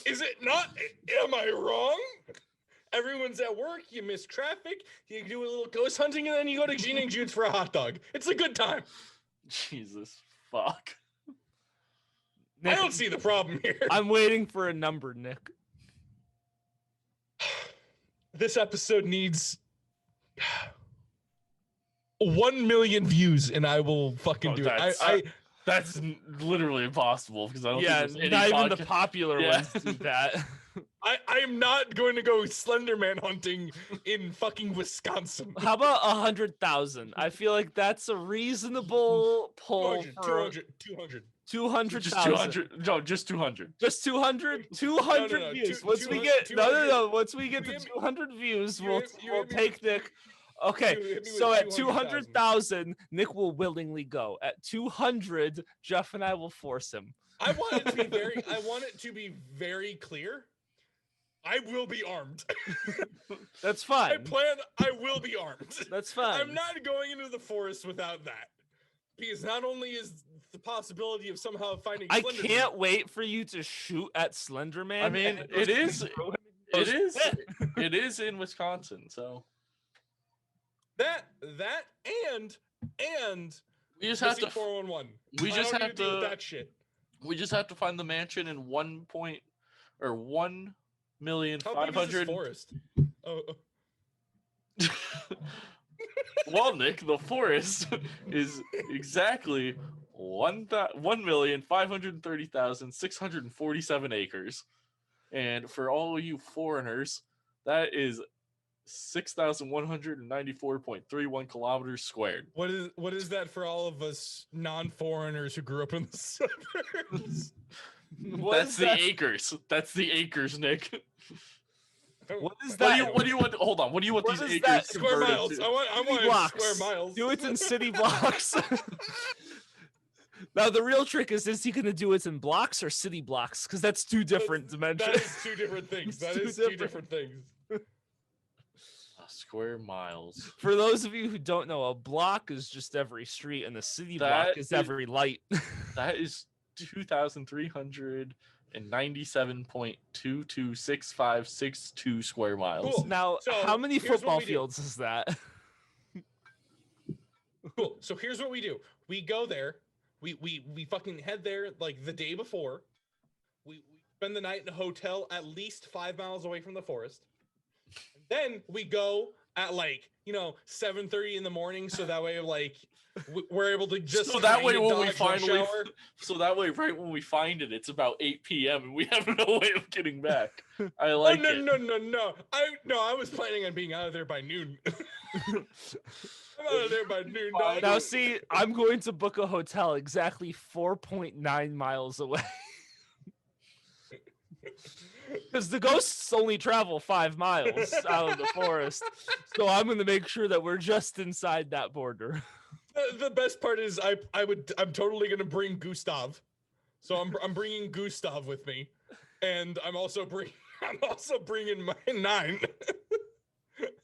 Is it not? Am I wrong? Everyone's at work. You miss traffic. You do a little ghost hunting, and then you go to Gene and Jude's for a hot dog. It's a good time. Jesus fuck. Nick, I don't see the problem here. I'm waiting for a number, Nick. This episode needs 1 million views, and I will fucking do it. That's literally impossible because I don't think there's any not even the popular ones do that. I am not going to go Slenderman hunting in fucking Wisconsin. How about 100,000? I feel like that's a reasonable poll. 200. 200,000. Just 200. No, just 200. Just 200? 200 views. Once we get once we get to 200 views, we'll take Nick. Okay, so at 200,000, Nick will willingly go. At 200, Jeff and I will force him. I want it to be very clear. I will be armed. That's fine. I will be armed. That's fine. I'm not going into the forest without that. Because not only is the possibility of somehow finding I can't wait for you to shoot at Slenderman. I mean, it is in Wisconsin, so that and We just have to. 411. We just I don't have need to deal with to. that shit. We just have to find the mansion in 1,500,000. How big is this forest? Oh. Well, Nick, the forest is exactly 1,530,647 acres, and for all you foreigners, that is 6,194.31 kilometers squared. What is that for all of us non-foreigners who grew up in the suburbs? That's the acres. That's the acres, Nick. What is What that? do you want? Hold on. What do you want What these is acres that? Square converted miles. to? I want blocks. square miles. Do it in city blocks. Now the real trick is he going to do it in blocks or city blocks? Because that's two different dimensions. That is two different things. That is two different things. Square miles. For those of you who don't know, a block is just every street, and a city block is every light. That is 2,397.226562 square miles. Cool. Now, So, how many here's what football we do. fields is that? Cool. So here's what we do. We go there. We fucking head there like the day before. We spend the night in a hotel at least 5 miles away from the forest. Then we go at 7:30 in the morning, so that way we're able to just So that way when we dodge finally, rush hour. so that way right when we find it, it's about 8 p.m. and we have no way of getting back. I like no, it. No. I was planning on being out of there by noon. I'm out of there by noon, dog. Now, see, I'm going to book a hotel exactly 4.9 miles away. Because the ghosts only travel 5 miles out of the forest. So I'm going to make sure that we're just inside that border. The best part is I'm totally gonna bring Gustav, so I'm bringing Gustav with me, and I'm also bringing my 9.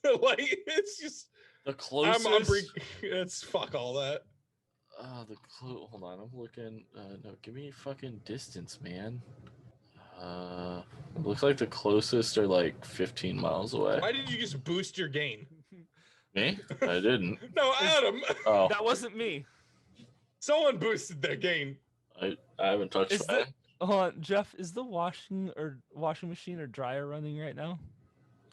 It's just The closest. it's fuck all that. Hold on, I'm looking. No, give me fucking distance, man. Looks like the closest are 15 miles away. Why did you just boost your gain? Me? I didn't. No, Adam. Oh, That wasn't me. Someone boosted their gain. I haven't touched that. Hold on, Jeff, is the washing machine or dryer running right now?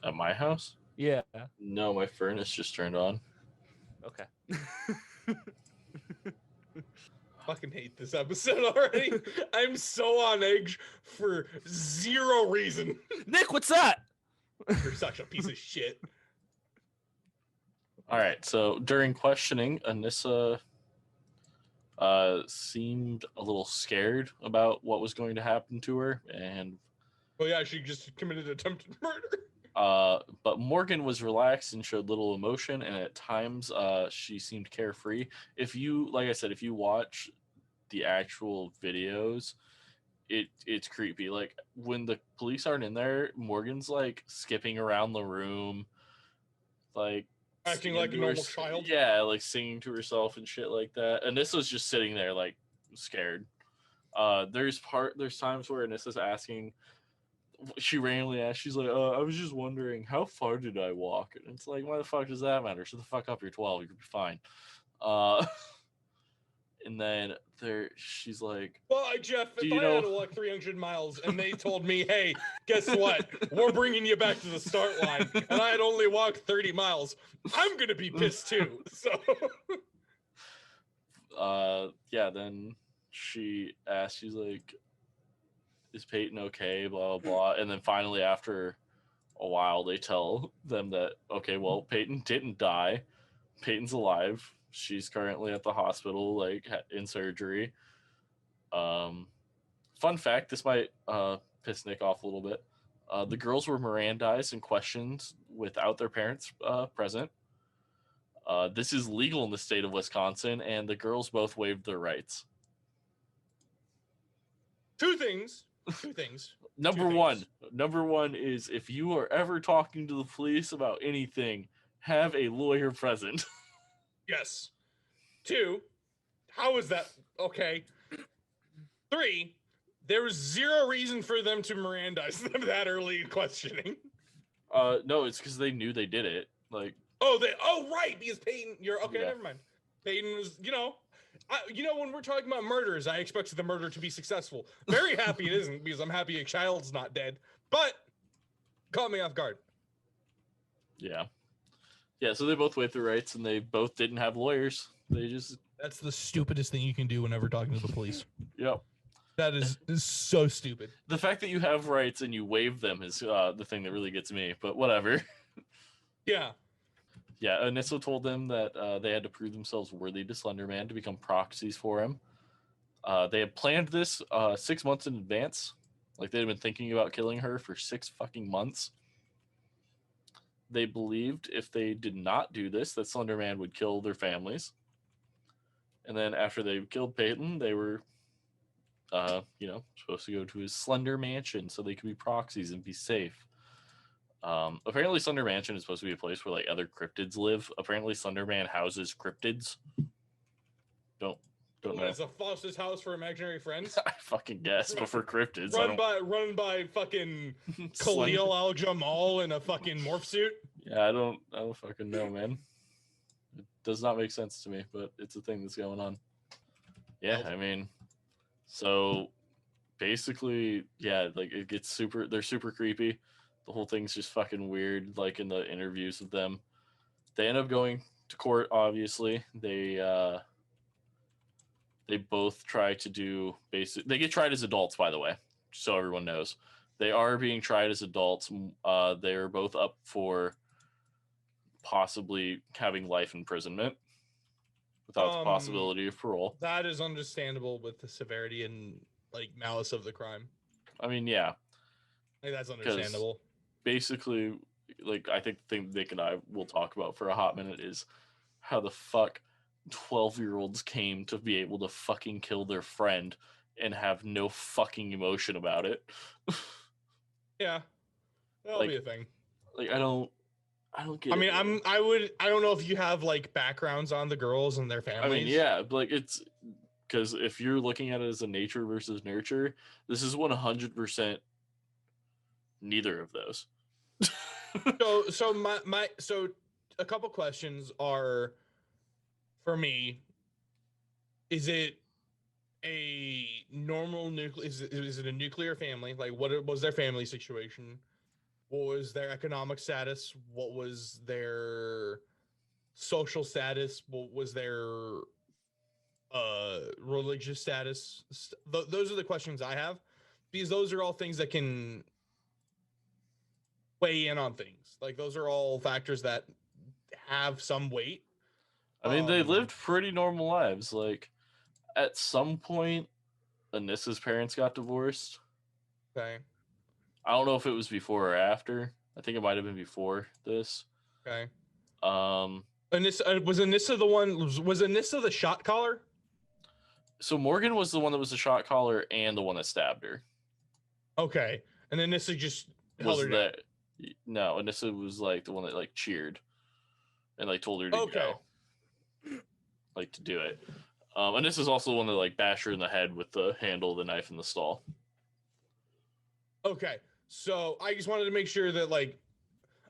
At my house? Yeah. No, my furnace just turned on. Okay. Fucking hate this episode already. I'm so on edge for zero reason. Nick, what's that? You're such a piece of shit. All right, so during questioning, Anissa seemed a little scared about what was going to happen to her, and Well, yeah, she just committed attempted murder. but Morgan was relaxed and showed little emotion, and at times she seemed carefree. If you, like I said, if you watch the actual videos, it's creepy. Like when the police aren't in there, Morgan's skipping around the room, Acting like a normal child. Yeah, singing to herself and shit like that. Anissa's just sitting there scared. There's times where Anissa's asking, she randomly asks, she's like, I was just wondering, how far did I walk? And it's like, why the fuck does that matter? Shut the fuck up, you're 12, you'll be fine. And then she's like, well, Jeff, if I had to walk 300 miles and they told me, hey, guess what? We're bringing you back to the start line, and I had only walked 30 miles, I'm going to be pissed too. So, yeah, then she asked, she's like, is Peyton okay? Blah, blah, blah. And then finally, after a while, they tell them that, okay, well, Peyton didn't die. Peyton's alive. She's currently at the hospital, in surgery. Fun fact, this might piss Nick off a little bit. The girls were Mirandized and questioned without their parents present. This is legal in the state of Wisconsin, and the girls both waived their rights. Two things. Number one is if you are ever talking to the police about anything, have a lawyer present. Yes. 2, how is that? Okay. 3, there was zero reason for them to Mirandize them that early in questioning. No, it's because they knew they did it. Right, because Peyton, you're okay, Yeah. never mind. Peyton was, When we're talking about murders, I expected the murder to be successful. Very happy it isn't, because I'm happy a child's not dead. But caught me off guard. Yeah. Yeah, so they both waived their rights, and they both didn't have lawyers. They just... That's the stupidest thing you can do whenever talking to the police. Yep. That is so stupid. The fact that you have rights and you waive them is the thing that really gets me, but whatever. Yeah. Yeah, Anissa told them that they had to prove themselves worthy to Slenderman to become proxies for him. They had planned this 6 months in advance. Like, they had been thinking about killing her for 6 fucking months. They believed if they did not do this, that Slenderman would kill their families. And then after they killed Peyton, they were, supposed to go to his Slender mansion so they could be proxies and be safe. Apparently, Slender Mansion is supposed to be a place where like other cryptids live. Apparently, Slenderman houses cryptids. Don't know. It's a Foster's house for imaginary friends. I fucking guess, but for cryptids, run by fucking Khalil Al Jamal in a fucking morph suit. Yeah, I don't fucking know, man. It does not make sense to me, but it's a thing that's going on. Yeah, I mean, so basically, yeah, like it gets they're super creepy. The whole thing's just fucking weird, like in the interviews with them. They end up going to court, obviously. They both try to do they get tried as adults, by the way, so everyone knows. They are being tried as adults. They're both up for possibly having life imprisonment without the possibility of parole. That is understandable with the severity and like malice of the crime. I mean, yeah. Like, that's understandable. Basically, like, I think the thing Nick and I will talk about for a hot minute is how the fuck 12-year-olds came to be able to fucking kill their friend and have no fucking emotion about it. Yeah, that'll be a thing. Like, I don't get it. I mean, I don't know if you have like backgrounds on the girls and their families. I mean, yeah, like it's because if you're looking at it as a nature versus nurture, this is 100% neither of those. So a couple questions are for me. Is it a normal nuclear? Is it a nuclear family? Like, what was their family situation? What was their economic status? What was their social status? What was their religious status? Those are the questions I have, because those are all things that can weigh in on things. Like, those are all factors that have some weight. I mean, they lived pretty normal lives. Like, at some point, Anissa's parents got divorced. Okay. I don't know if it was before or after. I think it might have been before this. Okay. Anissa was Anissa the one? Was Anissa the shot caller? So Morgan was the one that was the shot caller and the one that stabbed her. Okay, and Anissa just held her down. No, Anissa was like the one that like cheered and like told her to go, like to do it. Anissa's also the one that like bashed her in the head with the handle of the knife in the stall. Okay, so I just wanted to make sure that like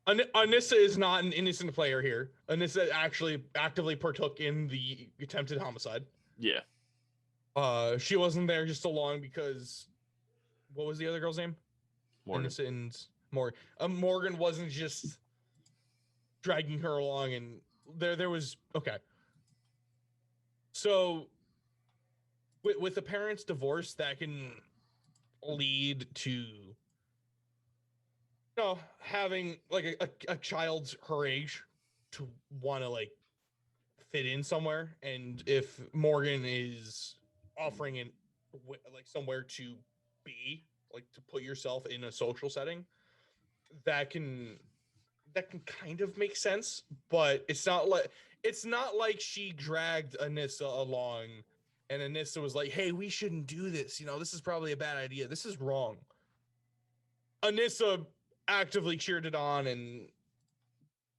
Anissa is not an innocent player here. Anissa actually actively partook in the attempted homicide. Yeah. She wasn't there just along because what was the other girl's name? Morgan. Anissa and Morgan. Morgan wasn't just dragging her along, and there was okay. So with the parents' divorce, that can lead to having like a child's her age to want to like fit in somewhere, and if Morgan is offering it like somewhere to be, like to put yourself in a social setting, that can kind of make sense, but it's not like she dragged Anissa along and Anissa was like, hey, we shouldn't do this, this is probably a bad idea, this is wrong. Anissa actively cheered it on and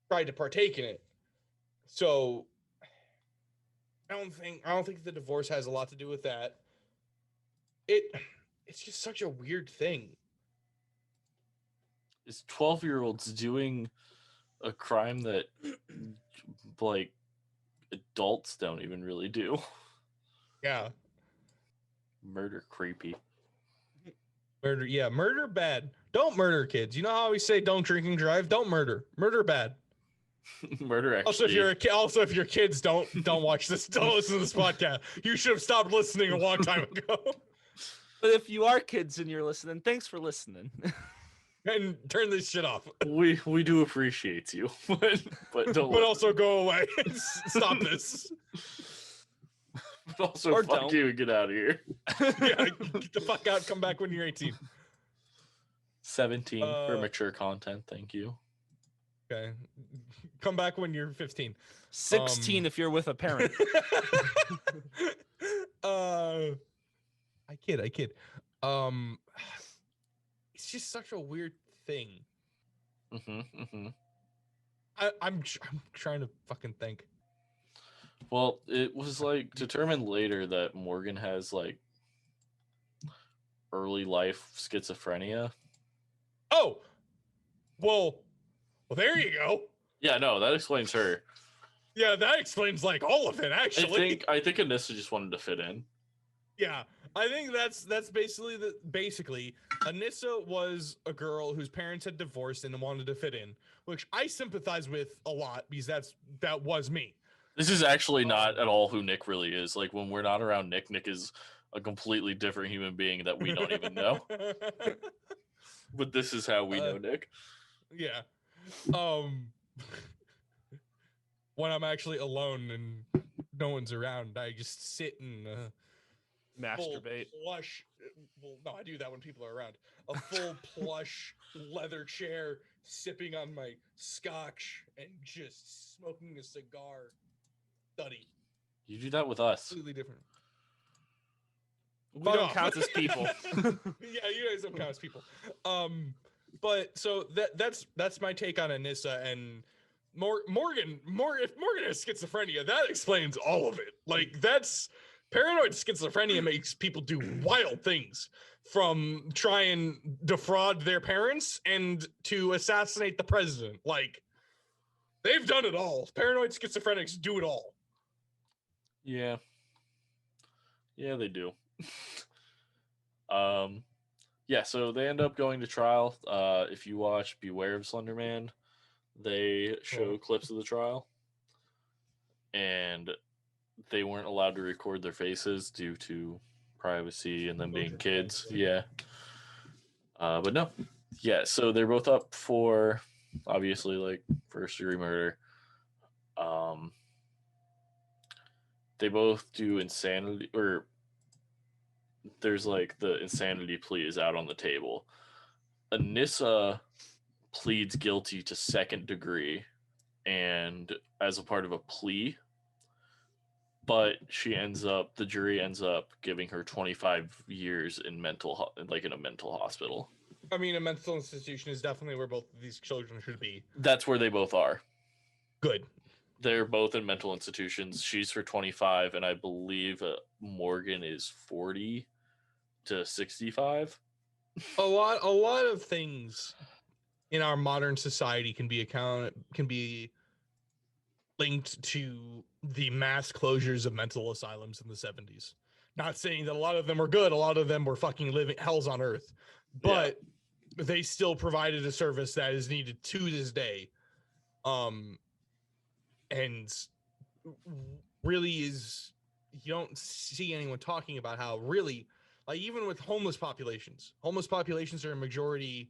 tried to partake in it. So I don't think the divorce has a lot to do with that. It's just such a weird thing. It's 12-year-olds doing a crime that like adults don't even really do. Yeah. Murder creepy. Murder. Yeah. Murder bad. Don't murder kids. You know how we say don't drink and drive? Don't murder. Murder bad. Murder actually. Also, if you're a kid, also if your kids don't watch this, don't listen to this podcast. You should have stopped listening a long time ago. But if you are kids and you're listening, thanks for listening. And turn this shit off. We do appreciate you, but don't. But also go away. Stop this. But also, Or fuck don't. you and get out of here. Yeah, get the fuck out. Come back when you're 18. 17 for mature content. Thank you. Okay. Come back when you're 15. 16 if you're with a parent. I kid. It's just such a weird thing. I'm trying to fucking think. Well, it was like determined later that Morgan has like early life schizophrenia. Oh, well, there you go. Yeah, no, that explains her. Yeah, that explains like all of it, actually. I think Anissa just wanted to fit in. Yeah, I think that's basically Anissa was a girl whose parents had divorced and wanted to fit in, which I sympathize with a lot because that was me. This is actually not at all who Nick really is. Like when we're not around Nick, Nick is a completely different human being that we don't even know. But this is how we know Nick. Yeah. When I'm actually alone and no one's around, I just sit and Masturbate. Plush. Well, no, I do that when people are around. A full plush leather chair, sipping on my scotch and just smoking a cigar. Study. You do that with us. Completely different. We don't count as people. Yeah, you guys don't count as people. But so that's my take on Anissa and Morgan. If Morgan has schizophrenia, that explains all of it. Like that's paranoid schizophrenia makes people do wild things, from try and defraud their parents and to assassinate the president. Like they've done it all. Paranoid schizophrenics do it all. Yeah. Yeah, they do. Yeah, so they end up going to trial. If you watch Beware of Slenderman, they show clips of the trial. And they weren't allowed to record their faces due to privacy and them being kids. Yeah. But no. Yeah, so they're both up for obviously like first degree murder. They both do insanity, or there's like the insanity plea is out on the table. Anissa pleads guilty to second degree and as a part of a plea, but the jury ends up giving her 25 years in in a mental hospital. I mean, a mental institution is definitely where both of these children should be. That's where they both are. Good. They're both in mental institutions. She's for 25, and I believe Morgan is 40 to 65. A lot of things in our modern society can be linked to the mass closures of mental asylums in the 70s. Not saying that a lot of them were good, a lot of them were fucking living hells on earth, but they still provided a service that is needed to this day. And really is, you don't see anyone talking about how really, like even with homeless populations are a majority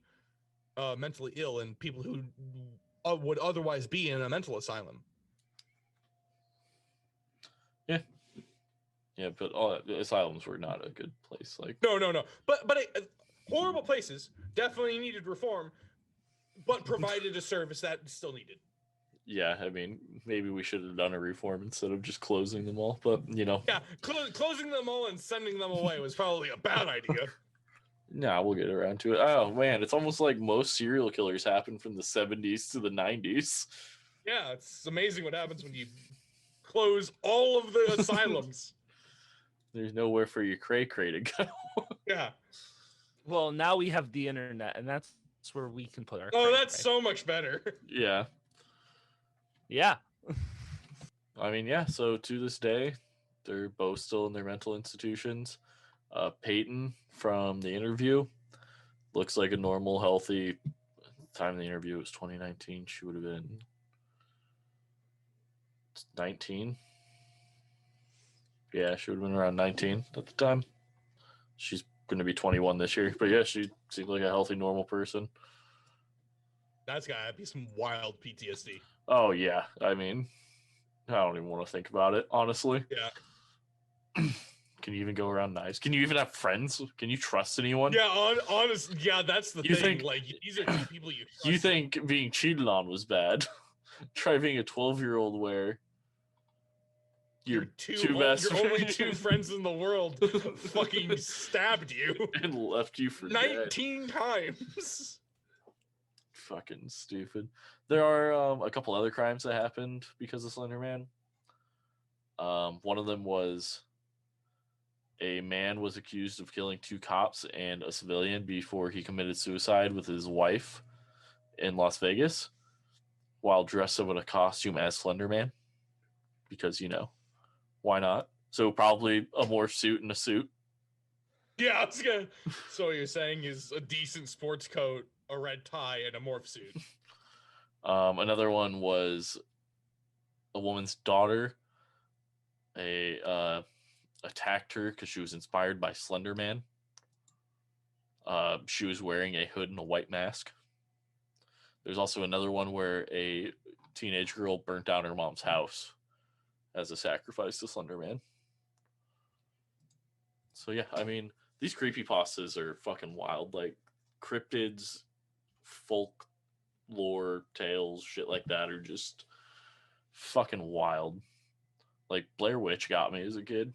mentally ill and people who would otherwise be in a mental asylum. Yeah, but all asylums were not a good place. Like No. But horrible places definitely needed reform, but provided a service that still needed. Yeah, I mean, maybe we should have done a reform instead of just closing them all. But Yeah, closing them all and sending them away was probably a bad idea. Nah, we'll get around to it. Oh man, it's almost like most serial killers happen from the 70s to the 90s. Yeah, it's amazing what happens when you close all of the asylums. There's nowhere for your cray-cray to go. Yeah. Well, now we have the internet, and that's where we can put our. Oh, that's so much better. Yeah. Yeah. I mean, yeah, so to this day, They're both still in their mental institutions. Peyton from the interview looks like a normal, healthy. Time of the interview was 2019. She would have been 19. Yeah, she would have been around 19 at the time. She's going to be 21 this year. But yeah, she seems like a healthy, normal person. That's gotta be some wild PTSD. Oh, yeah. I mean, I don't even want to think about it, honestly. Yeah. Can you even go around nice? Can you even have friends? Can you trust anyone? Yeah, honest. Yeah, that's the You thing. think- Like, these are two people you trust. You think being cheated on was bad? Try being a 12-year-old where your your only two friends in the world fucking stabbed you and left you for dead. 19 times. Fucking stupid. There are a couple other crimes that happened because of Slenderman. One of them was a man was accused of killing 2 cops and a civilian before he committed suicide with his wife in Las Vegas while dressed up in a costume as Slenderman. Because, why not? So probably a morph suit and a suit. Yeah, I was gonna. So what you're saying is a decent sports coat, a red tie, and a morph suit. Another one was a woman's daughter attacked her because she was inspired by Slenderman. She was wearing a hood and a white mask. There's also another one where a teenage girl burnt down her mom's house as a sacrifice to Slenderman. So yeah, I mean, these creepypastas are fucking wild. Like cryptids, folk lore tales, shit like that are just fucking wild. Like Blair Witch got me as a kid.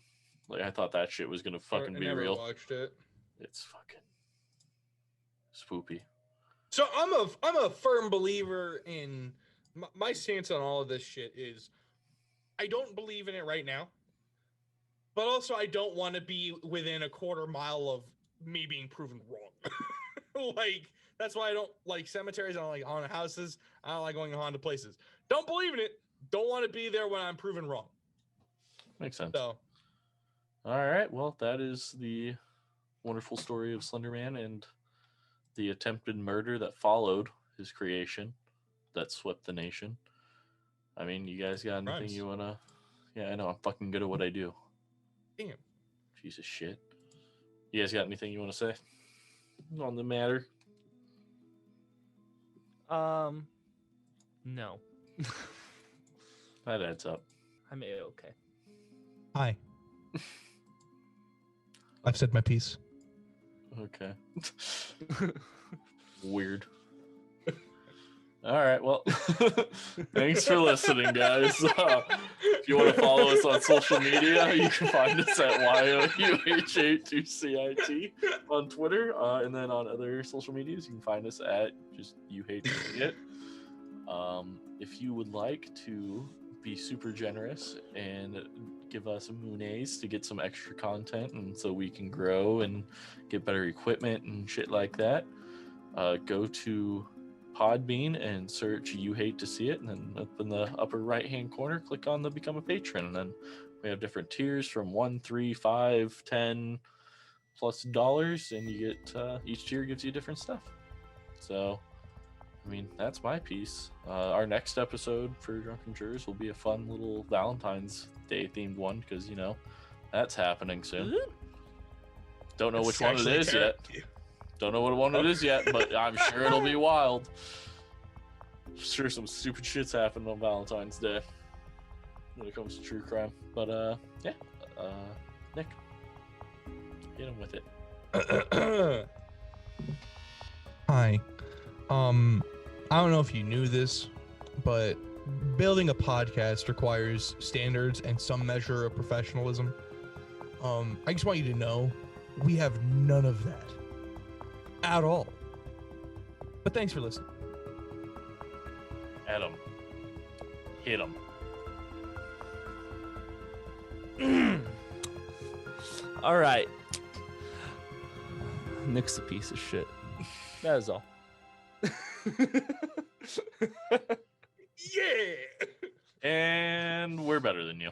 Like I thought that shit was gonna fucking I be never real. watched it. It's fucking spoopy. So I'm a firm believer in my stance on all of this shit is I don't believe in it right now, but also I don't want to be within a quarter mile of me being proven wrong. Like that's why I don't like cemeteries. I don't like haunted houses. I don't like going to haunted places. Don't believe in it. Don't want to be there when I'm proven wrong. Makes sense. So, all right, well, that is the wonderful story of Slenderman and the attempted murder that followed his creation that swept the nation. I mean, you guys got anything Rhymes. you wanna? Yeah, I know I'm fucking good at what I do. damn. Piece of shit. You guys got anything you want to say on the matter? No. That adds up. I'm A-okay. Hi. I've said my piece. Okay. Weird. All right. Well, thanks for listening, guys. If you want to follow us on social media, you can find us at YOUH82CIT on Twitter. And then on other social medias, you can find us at just You Hate to See It. If you would like to be super generous and give us moonies to get some extra content and so we can grow and get better equipment and shit like that, go to Podbean and search You Hate to See It, and then up in the upper right hand corner click on the Become a Patron, and then we have different tiers from $1, $3, $5, $10+ dollars, and you get each tier gives you different stuff. So I mean, that's my piece. Our next episode for Drunken Jurors will be a fun little Valentine's Day themed one because, that's happening soon. Don't know which one it is yet. Don't know what one it is yet, but I'm sure it'll be wild. Sure, some stupid shit's happened on Valentine's Day when it comes to true crime. But, yeah. Nick, get him with it. Hi. I don't know if you knew this, but building a podcast requires standards and some measure of professionalism. I just want you to know we have none of that at all. But thanks for listening. Adam, hit him. All right. Nick's a piece of shit. That is all. Yeah. And we're better than you.